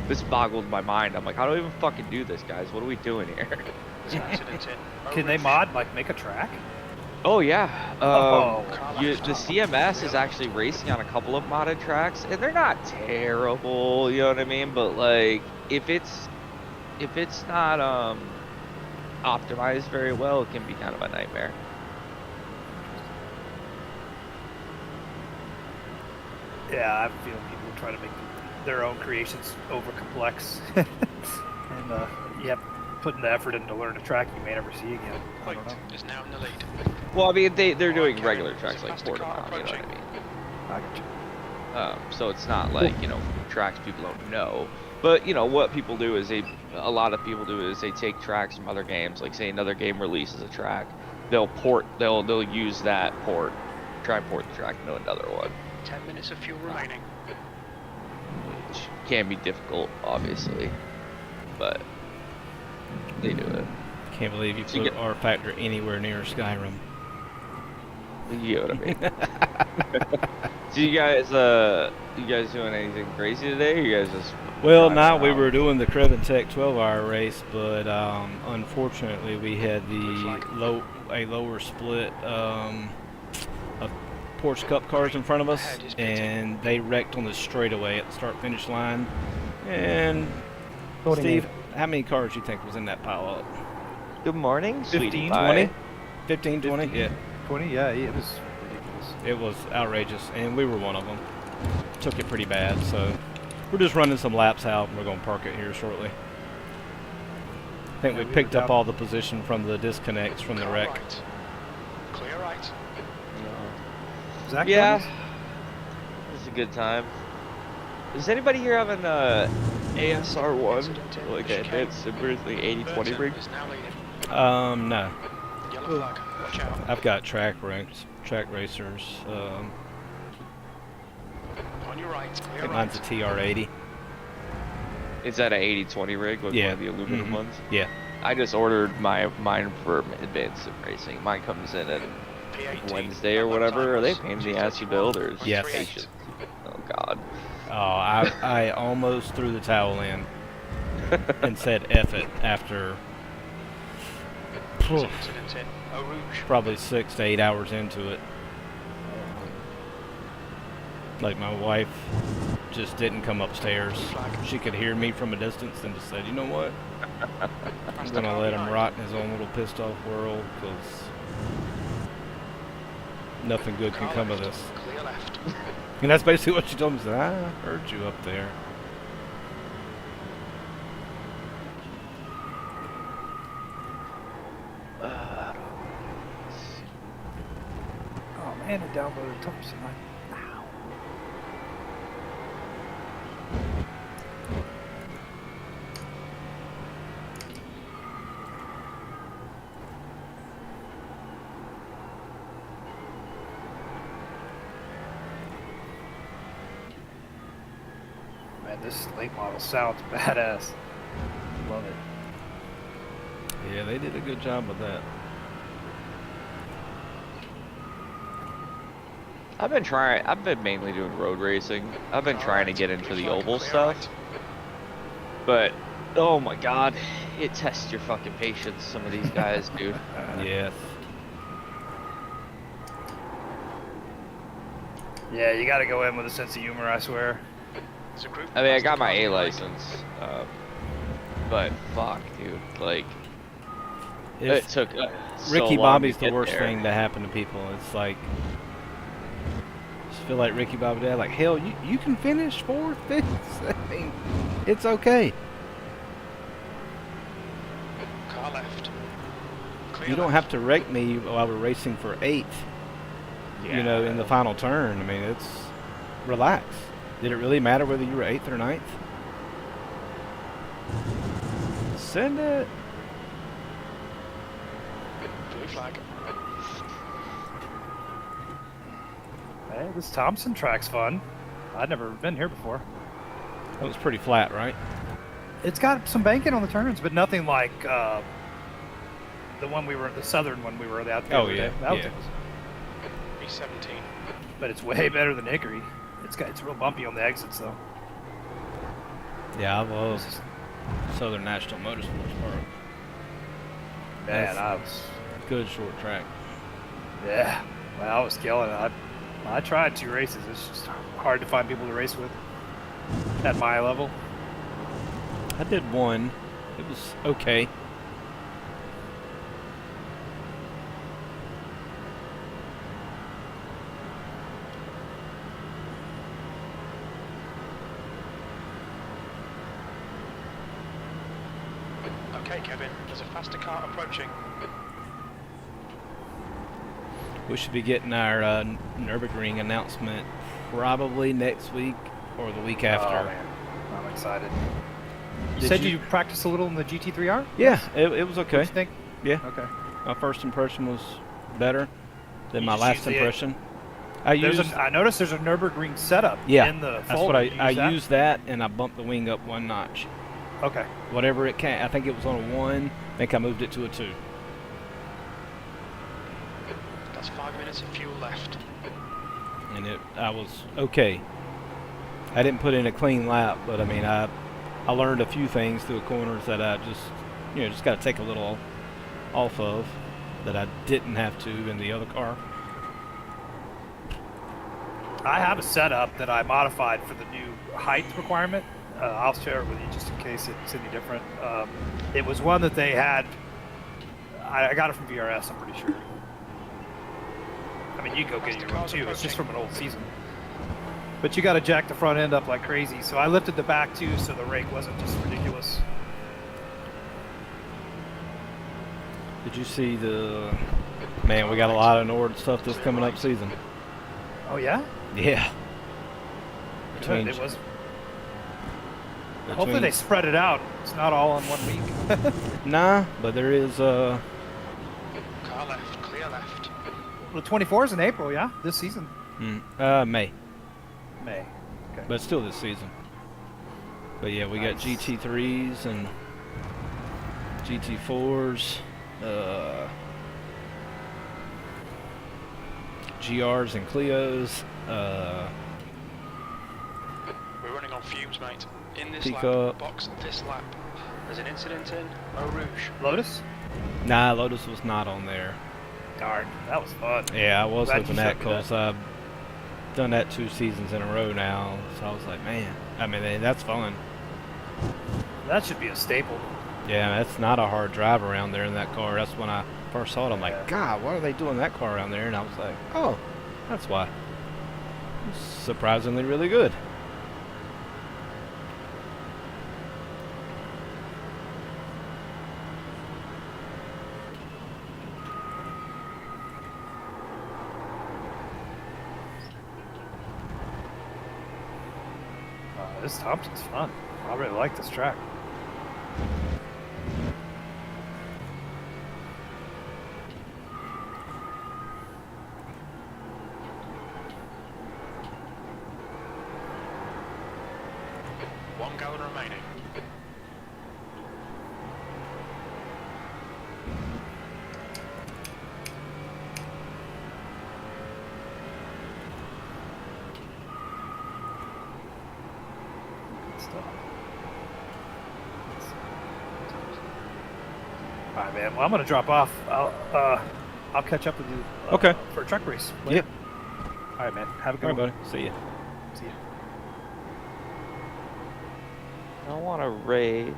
this boggled my mind. I'm like, how do we even fucking do this, guys? What are we doing here? There's an incident in Can they mod, like, make a track? Oh yeah, Carlisle. the CMS is actually racing on a couple of modded tracks, and they're not terrible, you know what I mean? But like, if it's not optimized very well, it can be kind of a nightmare. Yeah, I have a feeling people try to make their own creations over complex. And you have to put in the effort in to learn a track you may never see again. I White don't know. is now in the lead. Well, I mean, they're doing Okay, regular there's tracks a like faster car Portimao, you know what I approaching. mean? I got you. So it's not like, you know, tracks people don't know. But, you know, what people do is a lot of people do is they take tracks from other games. Like, say another game releases a track, they'll use that port, try and port the track into another one. 10 minutes of fuel remaining. Which can be difficult, obviously. But they do it. Can't believe you So you put get- R Factor anywhere near Skyrim. You know what I mean? So you guys doing anything crazy today, or you guys just Well, driving now we around? were doing the Creventic 12-hour race, but unfortunately we had the lower split of Porsche Cup cars in front of us, and they wrecked on the straightaway at the start-finish line. And Steve, how many cars do you think was in that pile up? Good morning, 15, sweetie 20? pie. 15, 20? Yeah, 20? Yeah, it was ridiculous. it was outrageous, and we were one of them. Took it pretty bad, so we're just running some laps out, and we're going to park it here shortly. I think Yeah, we we picked were up down- all the position from the disconnects from the Car wreck. right. Clear right. Zach Yeah, Jones? it's a good time. Does anybody here have an ASR1, Incident in like the an chicane. advanced Simmers, like 80/20 Burton rig? is now leading. No. Yellow flag. Watch out. I've got track racers. On your right. I Clear think right. mine's a TR80. Is that an 80/20 rig with Yeah. one of the aluminum Mhm. ones? Yeah. I just ordered mine for advanced sim racing. Mine comes in at P18. Wednesday or whatever. Are they paying the ass you build or is it Yes. patience? Oh God. Oh, I almost threw the towel in and said F it after There's an incident in Eau Rouge. probably 6 to 8 hours into it. Like my wife just didn't come upstairs. She could hear me from a distance and just said, you know what? I'm gonna let him rot in his own little pissed off world because nothing good can come of this. Clear left. And that's basically what she told me. She said, I heard you up there. Oh man, it downloaded Thompson. Ow. Man, this late model sounds badass. Love it. Yeah, they did a good job with that. I've been mainly doing road racing. I've been trying to get into the oval stuff. But, oh my God, it tests your fucking patience, some of these guys, dude. Yes. Yeah, you gotta go in with a sense of humor, I swear. There's a group I mean, I past got the my car A on the right. license, but fuck, dude, like, it took so Ricky long Bobby's to the get worst there. thing to happen to people. It's like, just feel like Ricky Bobby dad. Like, hell, you can finish 4th, 5th. I mean, it's okay. Car left. Clear You don't left. have to wreck me while we're racing for 8th. You know, in the final turn. I mean, it's relax. Did it really matter whether you were 8th or 9th? Send it. Blue flag. Hey, this Thompson track's fun. I'd never been here before. That was pretty flat, right? It's got some banking on the turns, but nothing like the southern one we were at the Oh, other yeah, day. That yeah. was- B17. But it's way better than Hickory. It's real bumpy on the exits though. Yeah, I love Southern National Motorsports Park. Man, That's- Good short track. well, I was killing it. I tried 2 races. It's just hard to find people to race with at my level. I did one. It was okay. Okay, Kevin. There's a faster car approaching. We should be getting our Nürburgring announcement probably next week or the week after. Oh, man. I'm excited. You Did said you- you practiced a little in the GT3R? Yeah, it was What okay. you think? Yeah, Okay. my first impression was better than You my just last used the- impression. I noticed there's a Nürburgring setup yeah, in the that's folder. what I Did you use that? used that, and I bumped the wing up 1 notch. Okay. Whatever it can. I think it was on a 1. I think I moved it to a 2. That's 5 minutes of fuel left. And I was okay. I didn't put in a clean lap, but I mean, I learned a few things through the corners that I just got to take a little off of that I didn't have to in the other car. I have a setup that I modified for the new height requirement. I'll share it with you just in case it's any different. It was one that they had. I got it from VRS, I'm pretty sure. I mean, you can go get your own too. It's just from an old season. But you got to jack the front end up like crazy. So I lifted the back too, so the rake wasn't just ridiculous. Did you see man, we got a lot of Nord stuff this coming up season. Oh yeah. Yeah. Good. It was. Hopefully they spread it out. It's not all in 1 week. Nah, but there is Car left. Clear left. Well, 24 is in April, yeah, this season. May, May. Okay. but still this season. But yeah, we got Nice. GT3s and GT4s, GRs and Clios, We're running on fumes, mate. In this lap, Pickup. box this lap. There's an incident in Eau Rouge. Lotus? Nah, Lotus was not on there. Darn, that was fun. Yeah, I was Glad hoping you that showed me that. because I've done that 2 seasons in a row now. So I was like, man, I mean, that's fun. That should be a staple. Yeah, that's not a hard drive around there in that car. That's when I first saw it. I'm Yeah. like, God, why are they doing that car around there? And I was like, oh, that's why. It's surprisingly really good. This Thompson's fun. I really like this track. One gallon remaining. All right, man. Well, I'm gonna drop off. I'll catch up with you. Okay. For a truck race. Yeah. All right, man. Have a good All right, one. buddy. See ya. See ya. I want to race.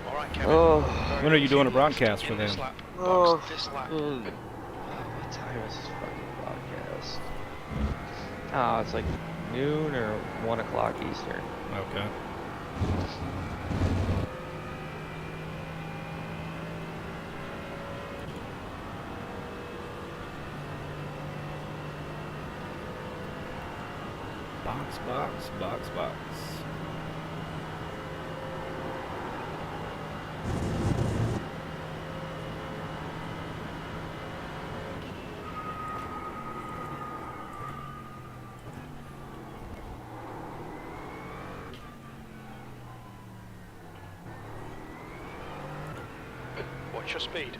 All right, Kevin. Oh. When are you doing a Fumes broadcast for in this them? lap. Oh. Box this lap. What time is this fucking broadcast? Oh, it's like noon or 1 o'clock Eastern. Okay. Box. Watch your speed.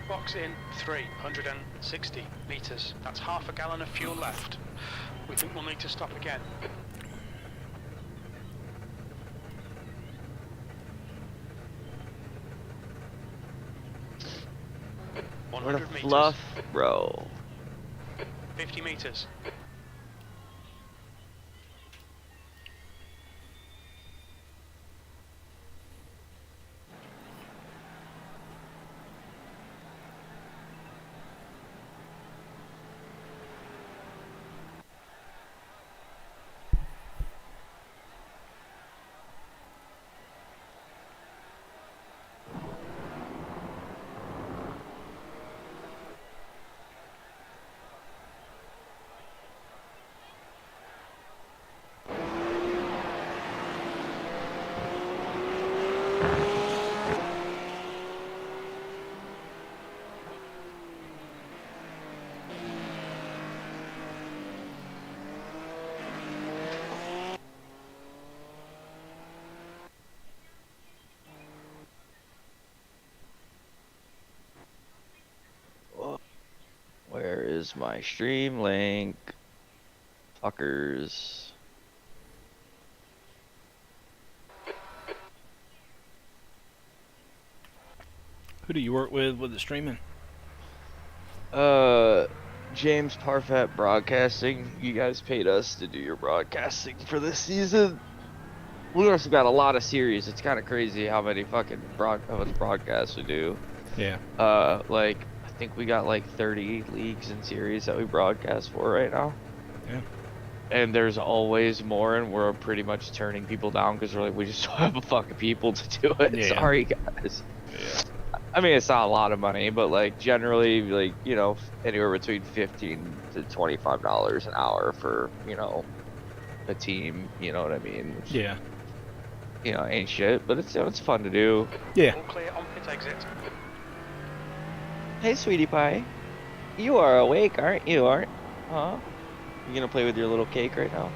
Box in 360 meters. That's half a gallon of fuel left. We think we'll need to stop again. What a 100 meters. fluff, bro. 50 meters. Where is my stream link? Fuckers. Who do you work with the streaming? James Parfait Broadcasting. You guys paid us to do your broadcasting for this season. We also got a lot of series. It's kind of crazy how many fucking broadcasts we do. Yeah. Like I think we got like 30 leagues and series that we broadcast for right now. Yeah. And there's always more, and we're pretty much turning people down because we're like, we just don't have a fucking people to do it. Yeah. Sorry, guys. Yeah. I mean, it's not a lot of money, but like generally, like, you know, anywhere between $15 to $25 an hour for, you know, a team. You know what I mean? Which, Yeah. you know, ain't shit, but it's fun to do. Yeah. All clear on pit exit. Hey, sweetie pie, you are awake, aren't you? Huh? You gonna play with your little cake right now?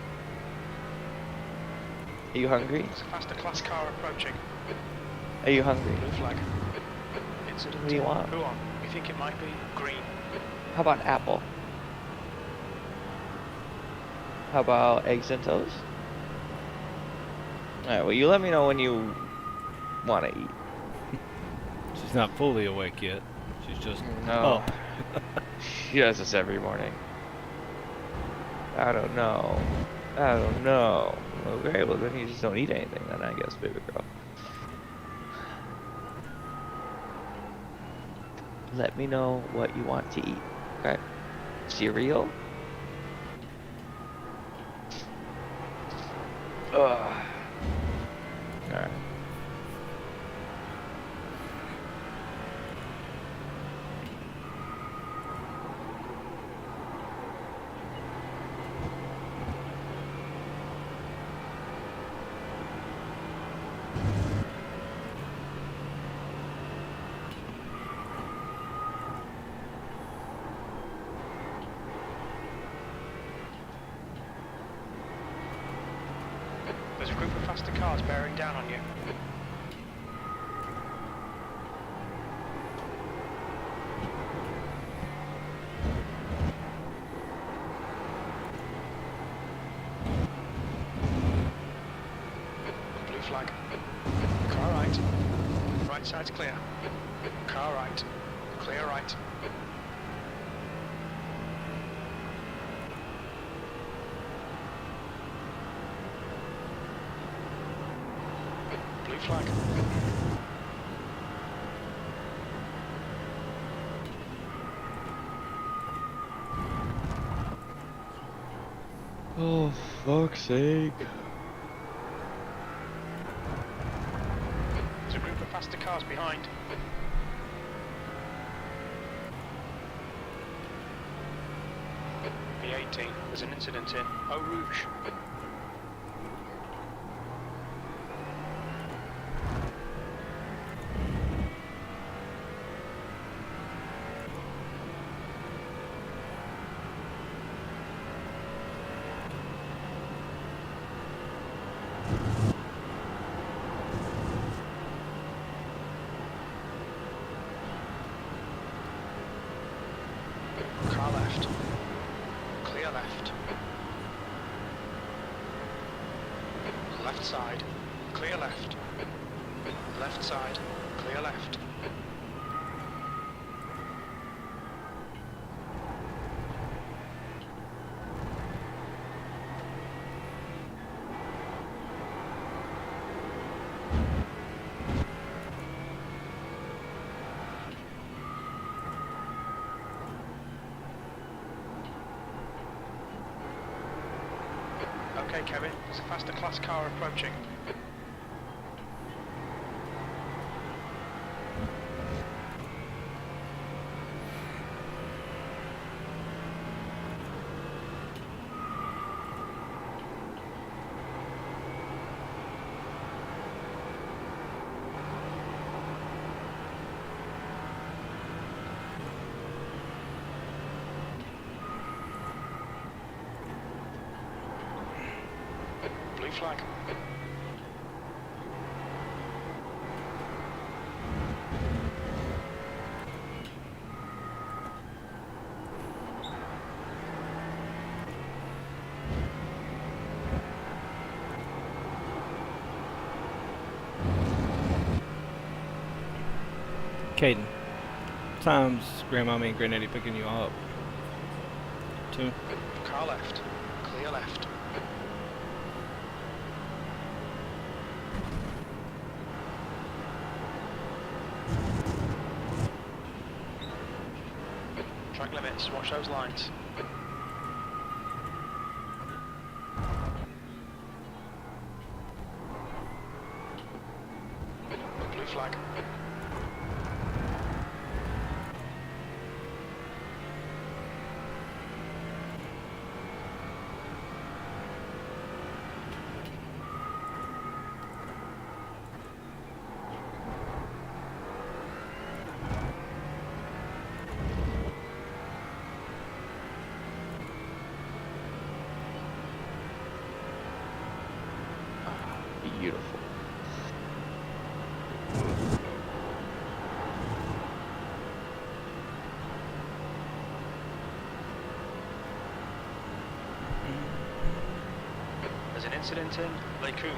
Are you hungry? There's a faster class car approaching. Are you hungry? Blue flag. Incident. What do you want? Who on? You think it might be green? How about apple? How about eggs and toast? Alright, well you let me know when you want to eat. She's not fully awake yet. She's just No. up. She does this every morning. I don't know. I don't know. Okay, well then you just don't eat anything then, I guess, baby girl. Let me know what you want to eat, okay? Cereal? Ugh. Alright. There's a group of faster cars bearing down on you. Blue flag. Car right. Right side's clear. Car right. Clear right. Blue flag. Oh, fuck's sake. There's a group of faster cars behind. B18. There's an incident in Eau Rouge. Car left. Clear left. Left side. Clear left. Left side. Clear left. Okay, Kevin, there's a faster class car approaching. Blue flag. Caden, time's Grandmommy and Granddaddy picking you up? 2. Car left. Clear left. Track limits, watch those lines. Blue flag. beautiful. There's an incident in Lacoon.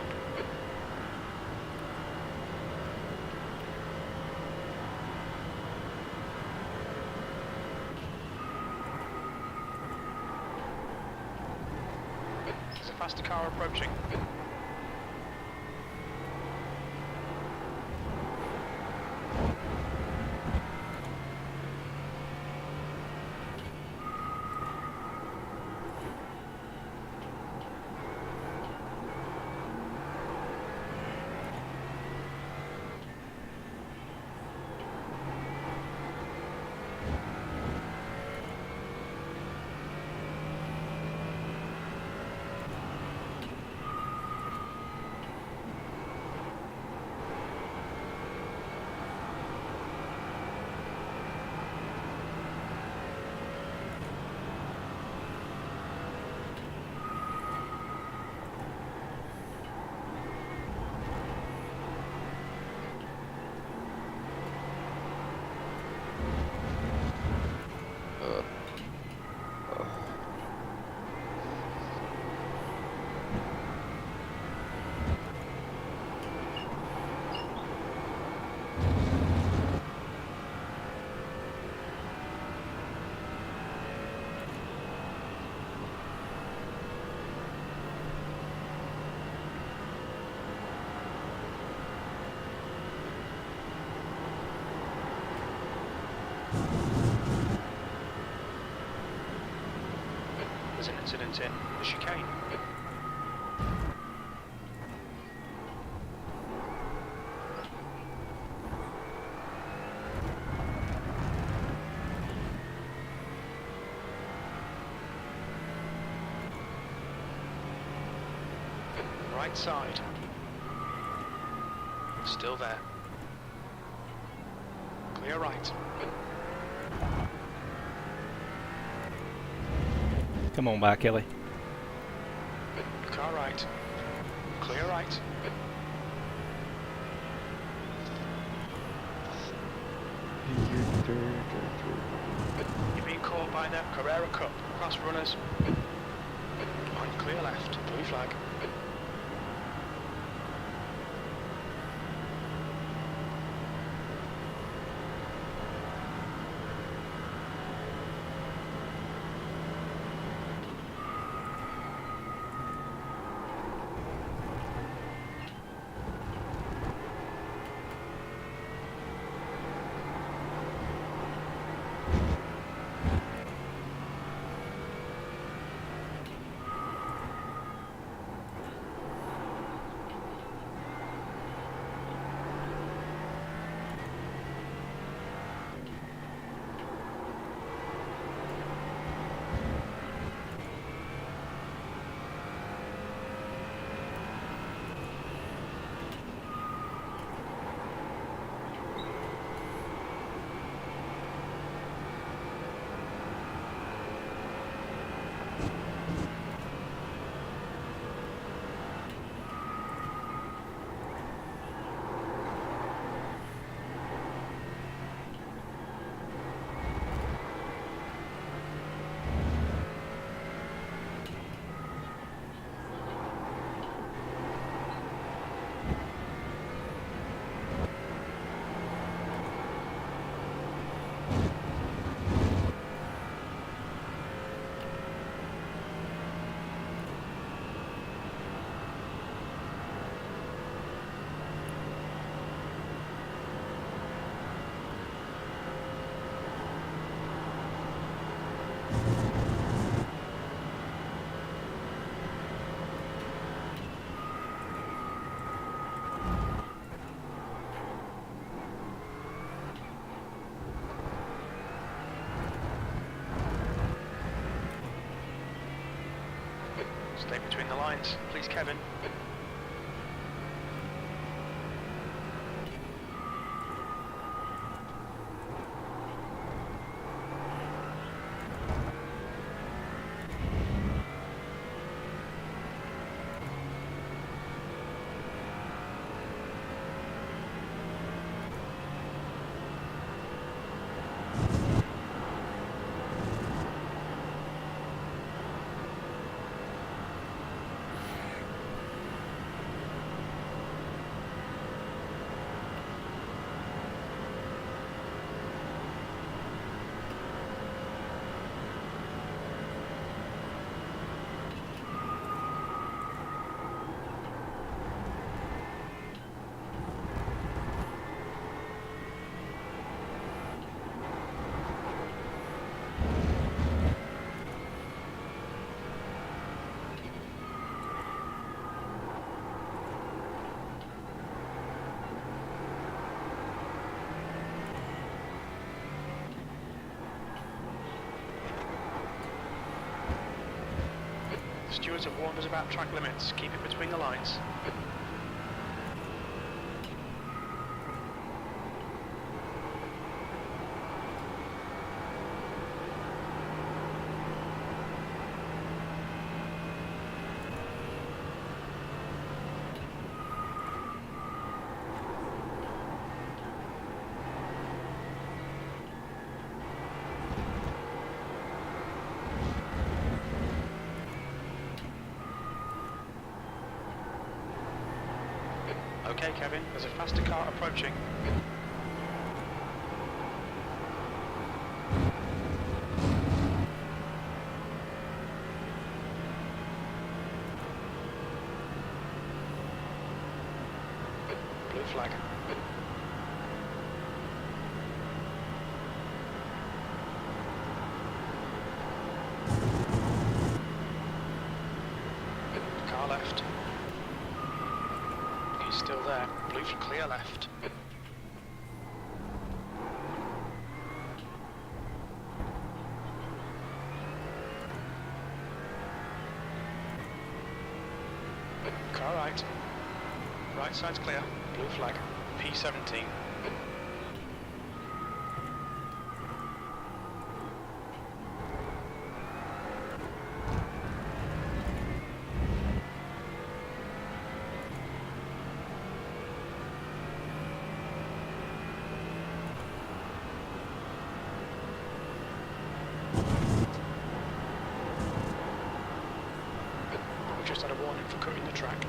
There's a faster car approaching. There's an incident in the chicane. Right side. Still there. Clear right. Come on back, Kelly. Car right. Clear right. You're being caught by the Carrera Cup class runners. On clear left. Blue flag. Stay between the lines, please, Kevin. Stewards have warned us about track limits. Keep it between the lines. Okay, Kevin, there's a faster car approaching. Blue flag. Car left. He's still there. Blue for clear left. Car right. Right side's clear. Blue flag. P17. We just had a warning for cutting the track.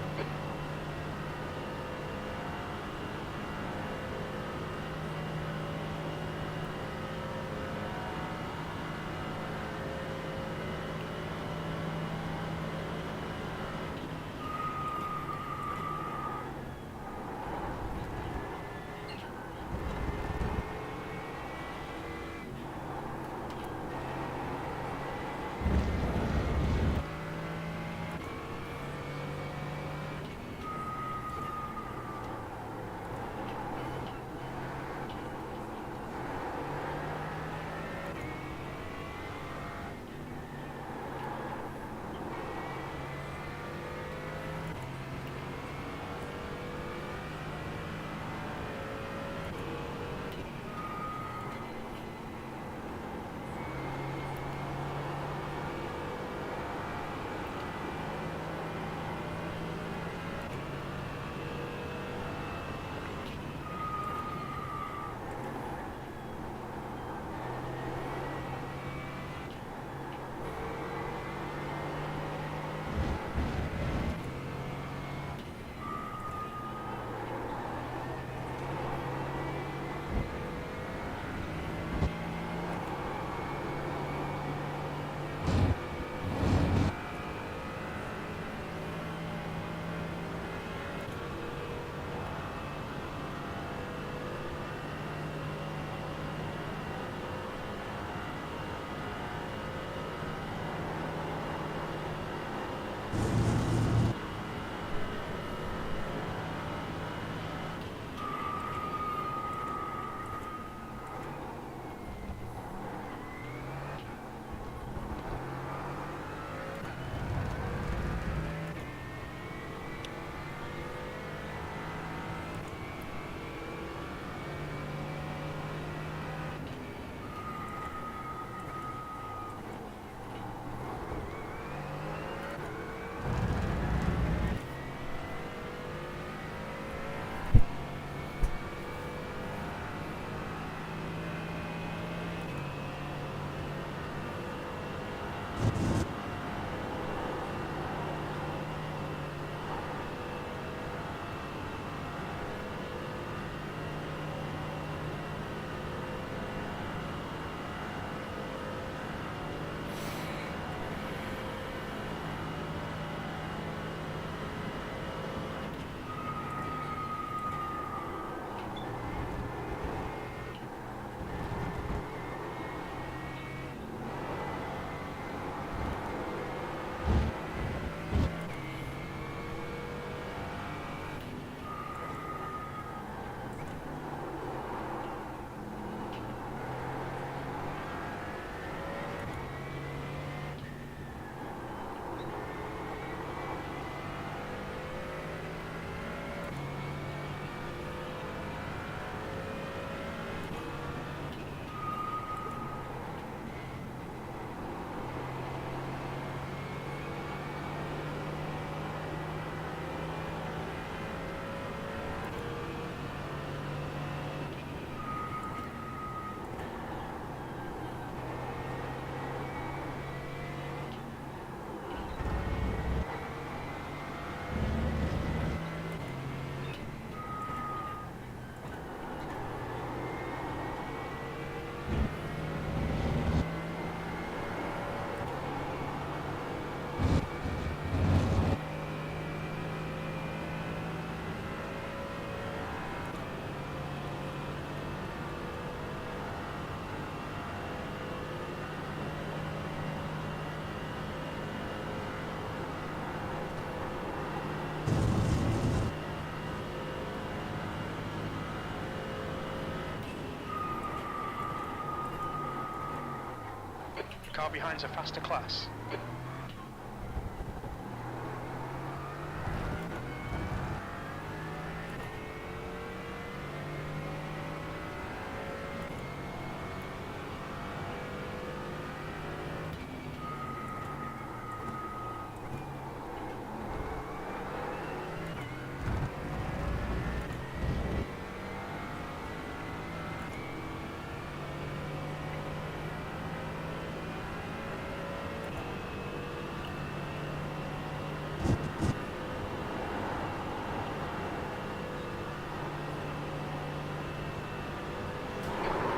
Car behind's a faster class.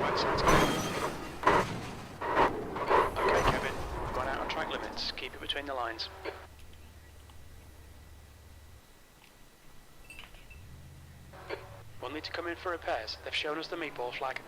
Right side's clear. Okay, Kevin, we've gone out on track limits. Keep it between the lines. We'll need to come in for repairs. They've shown us the meatball flag.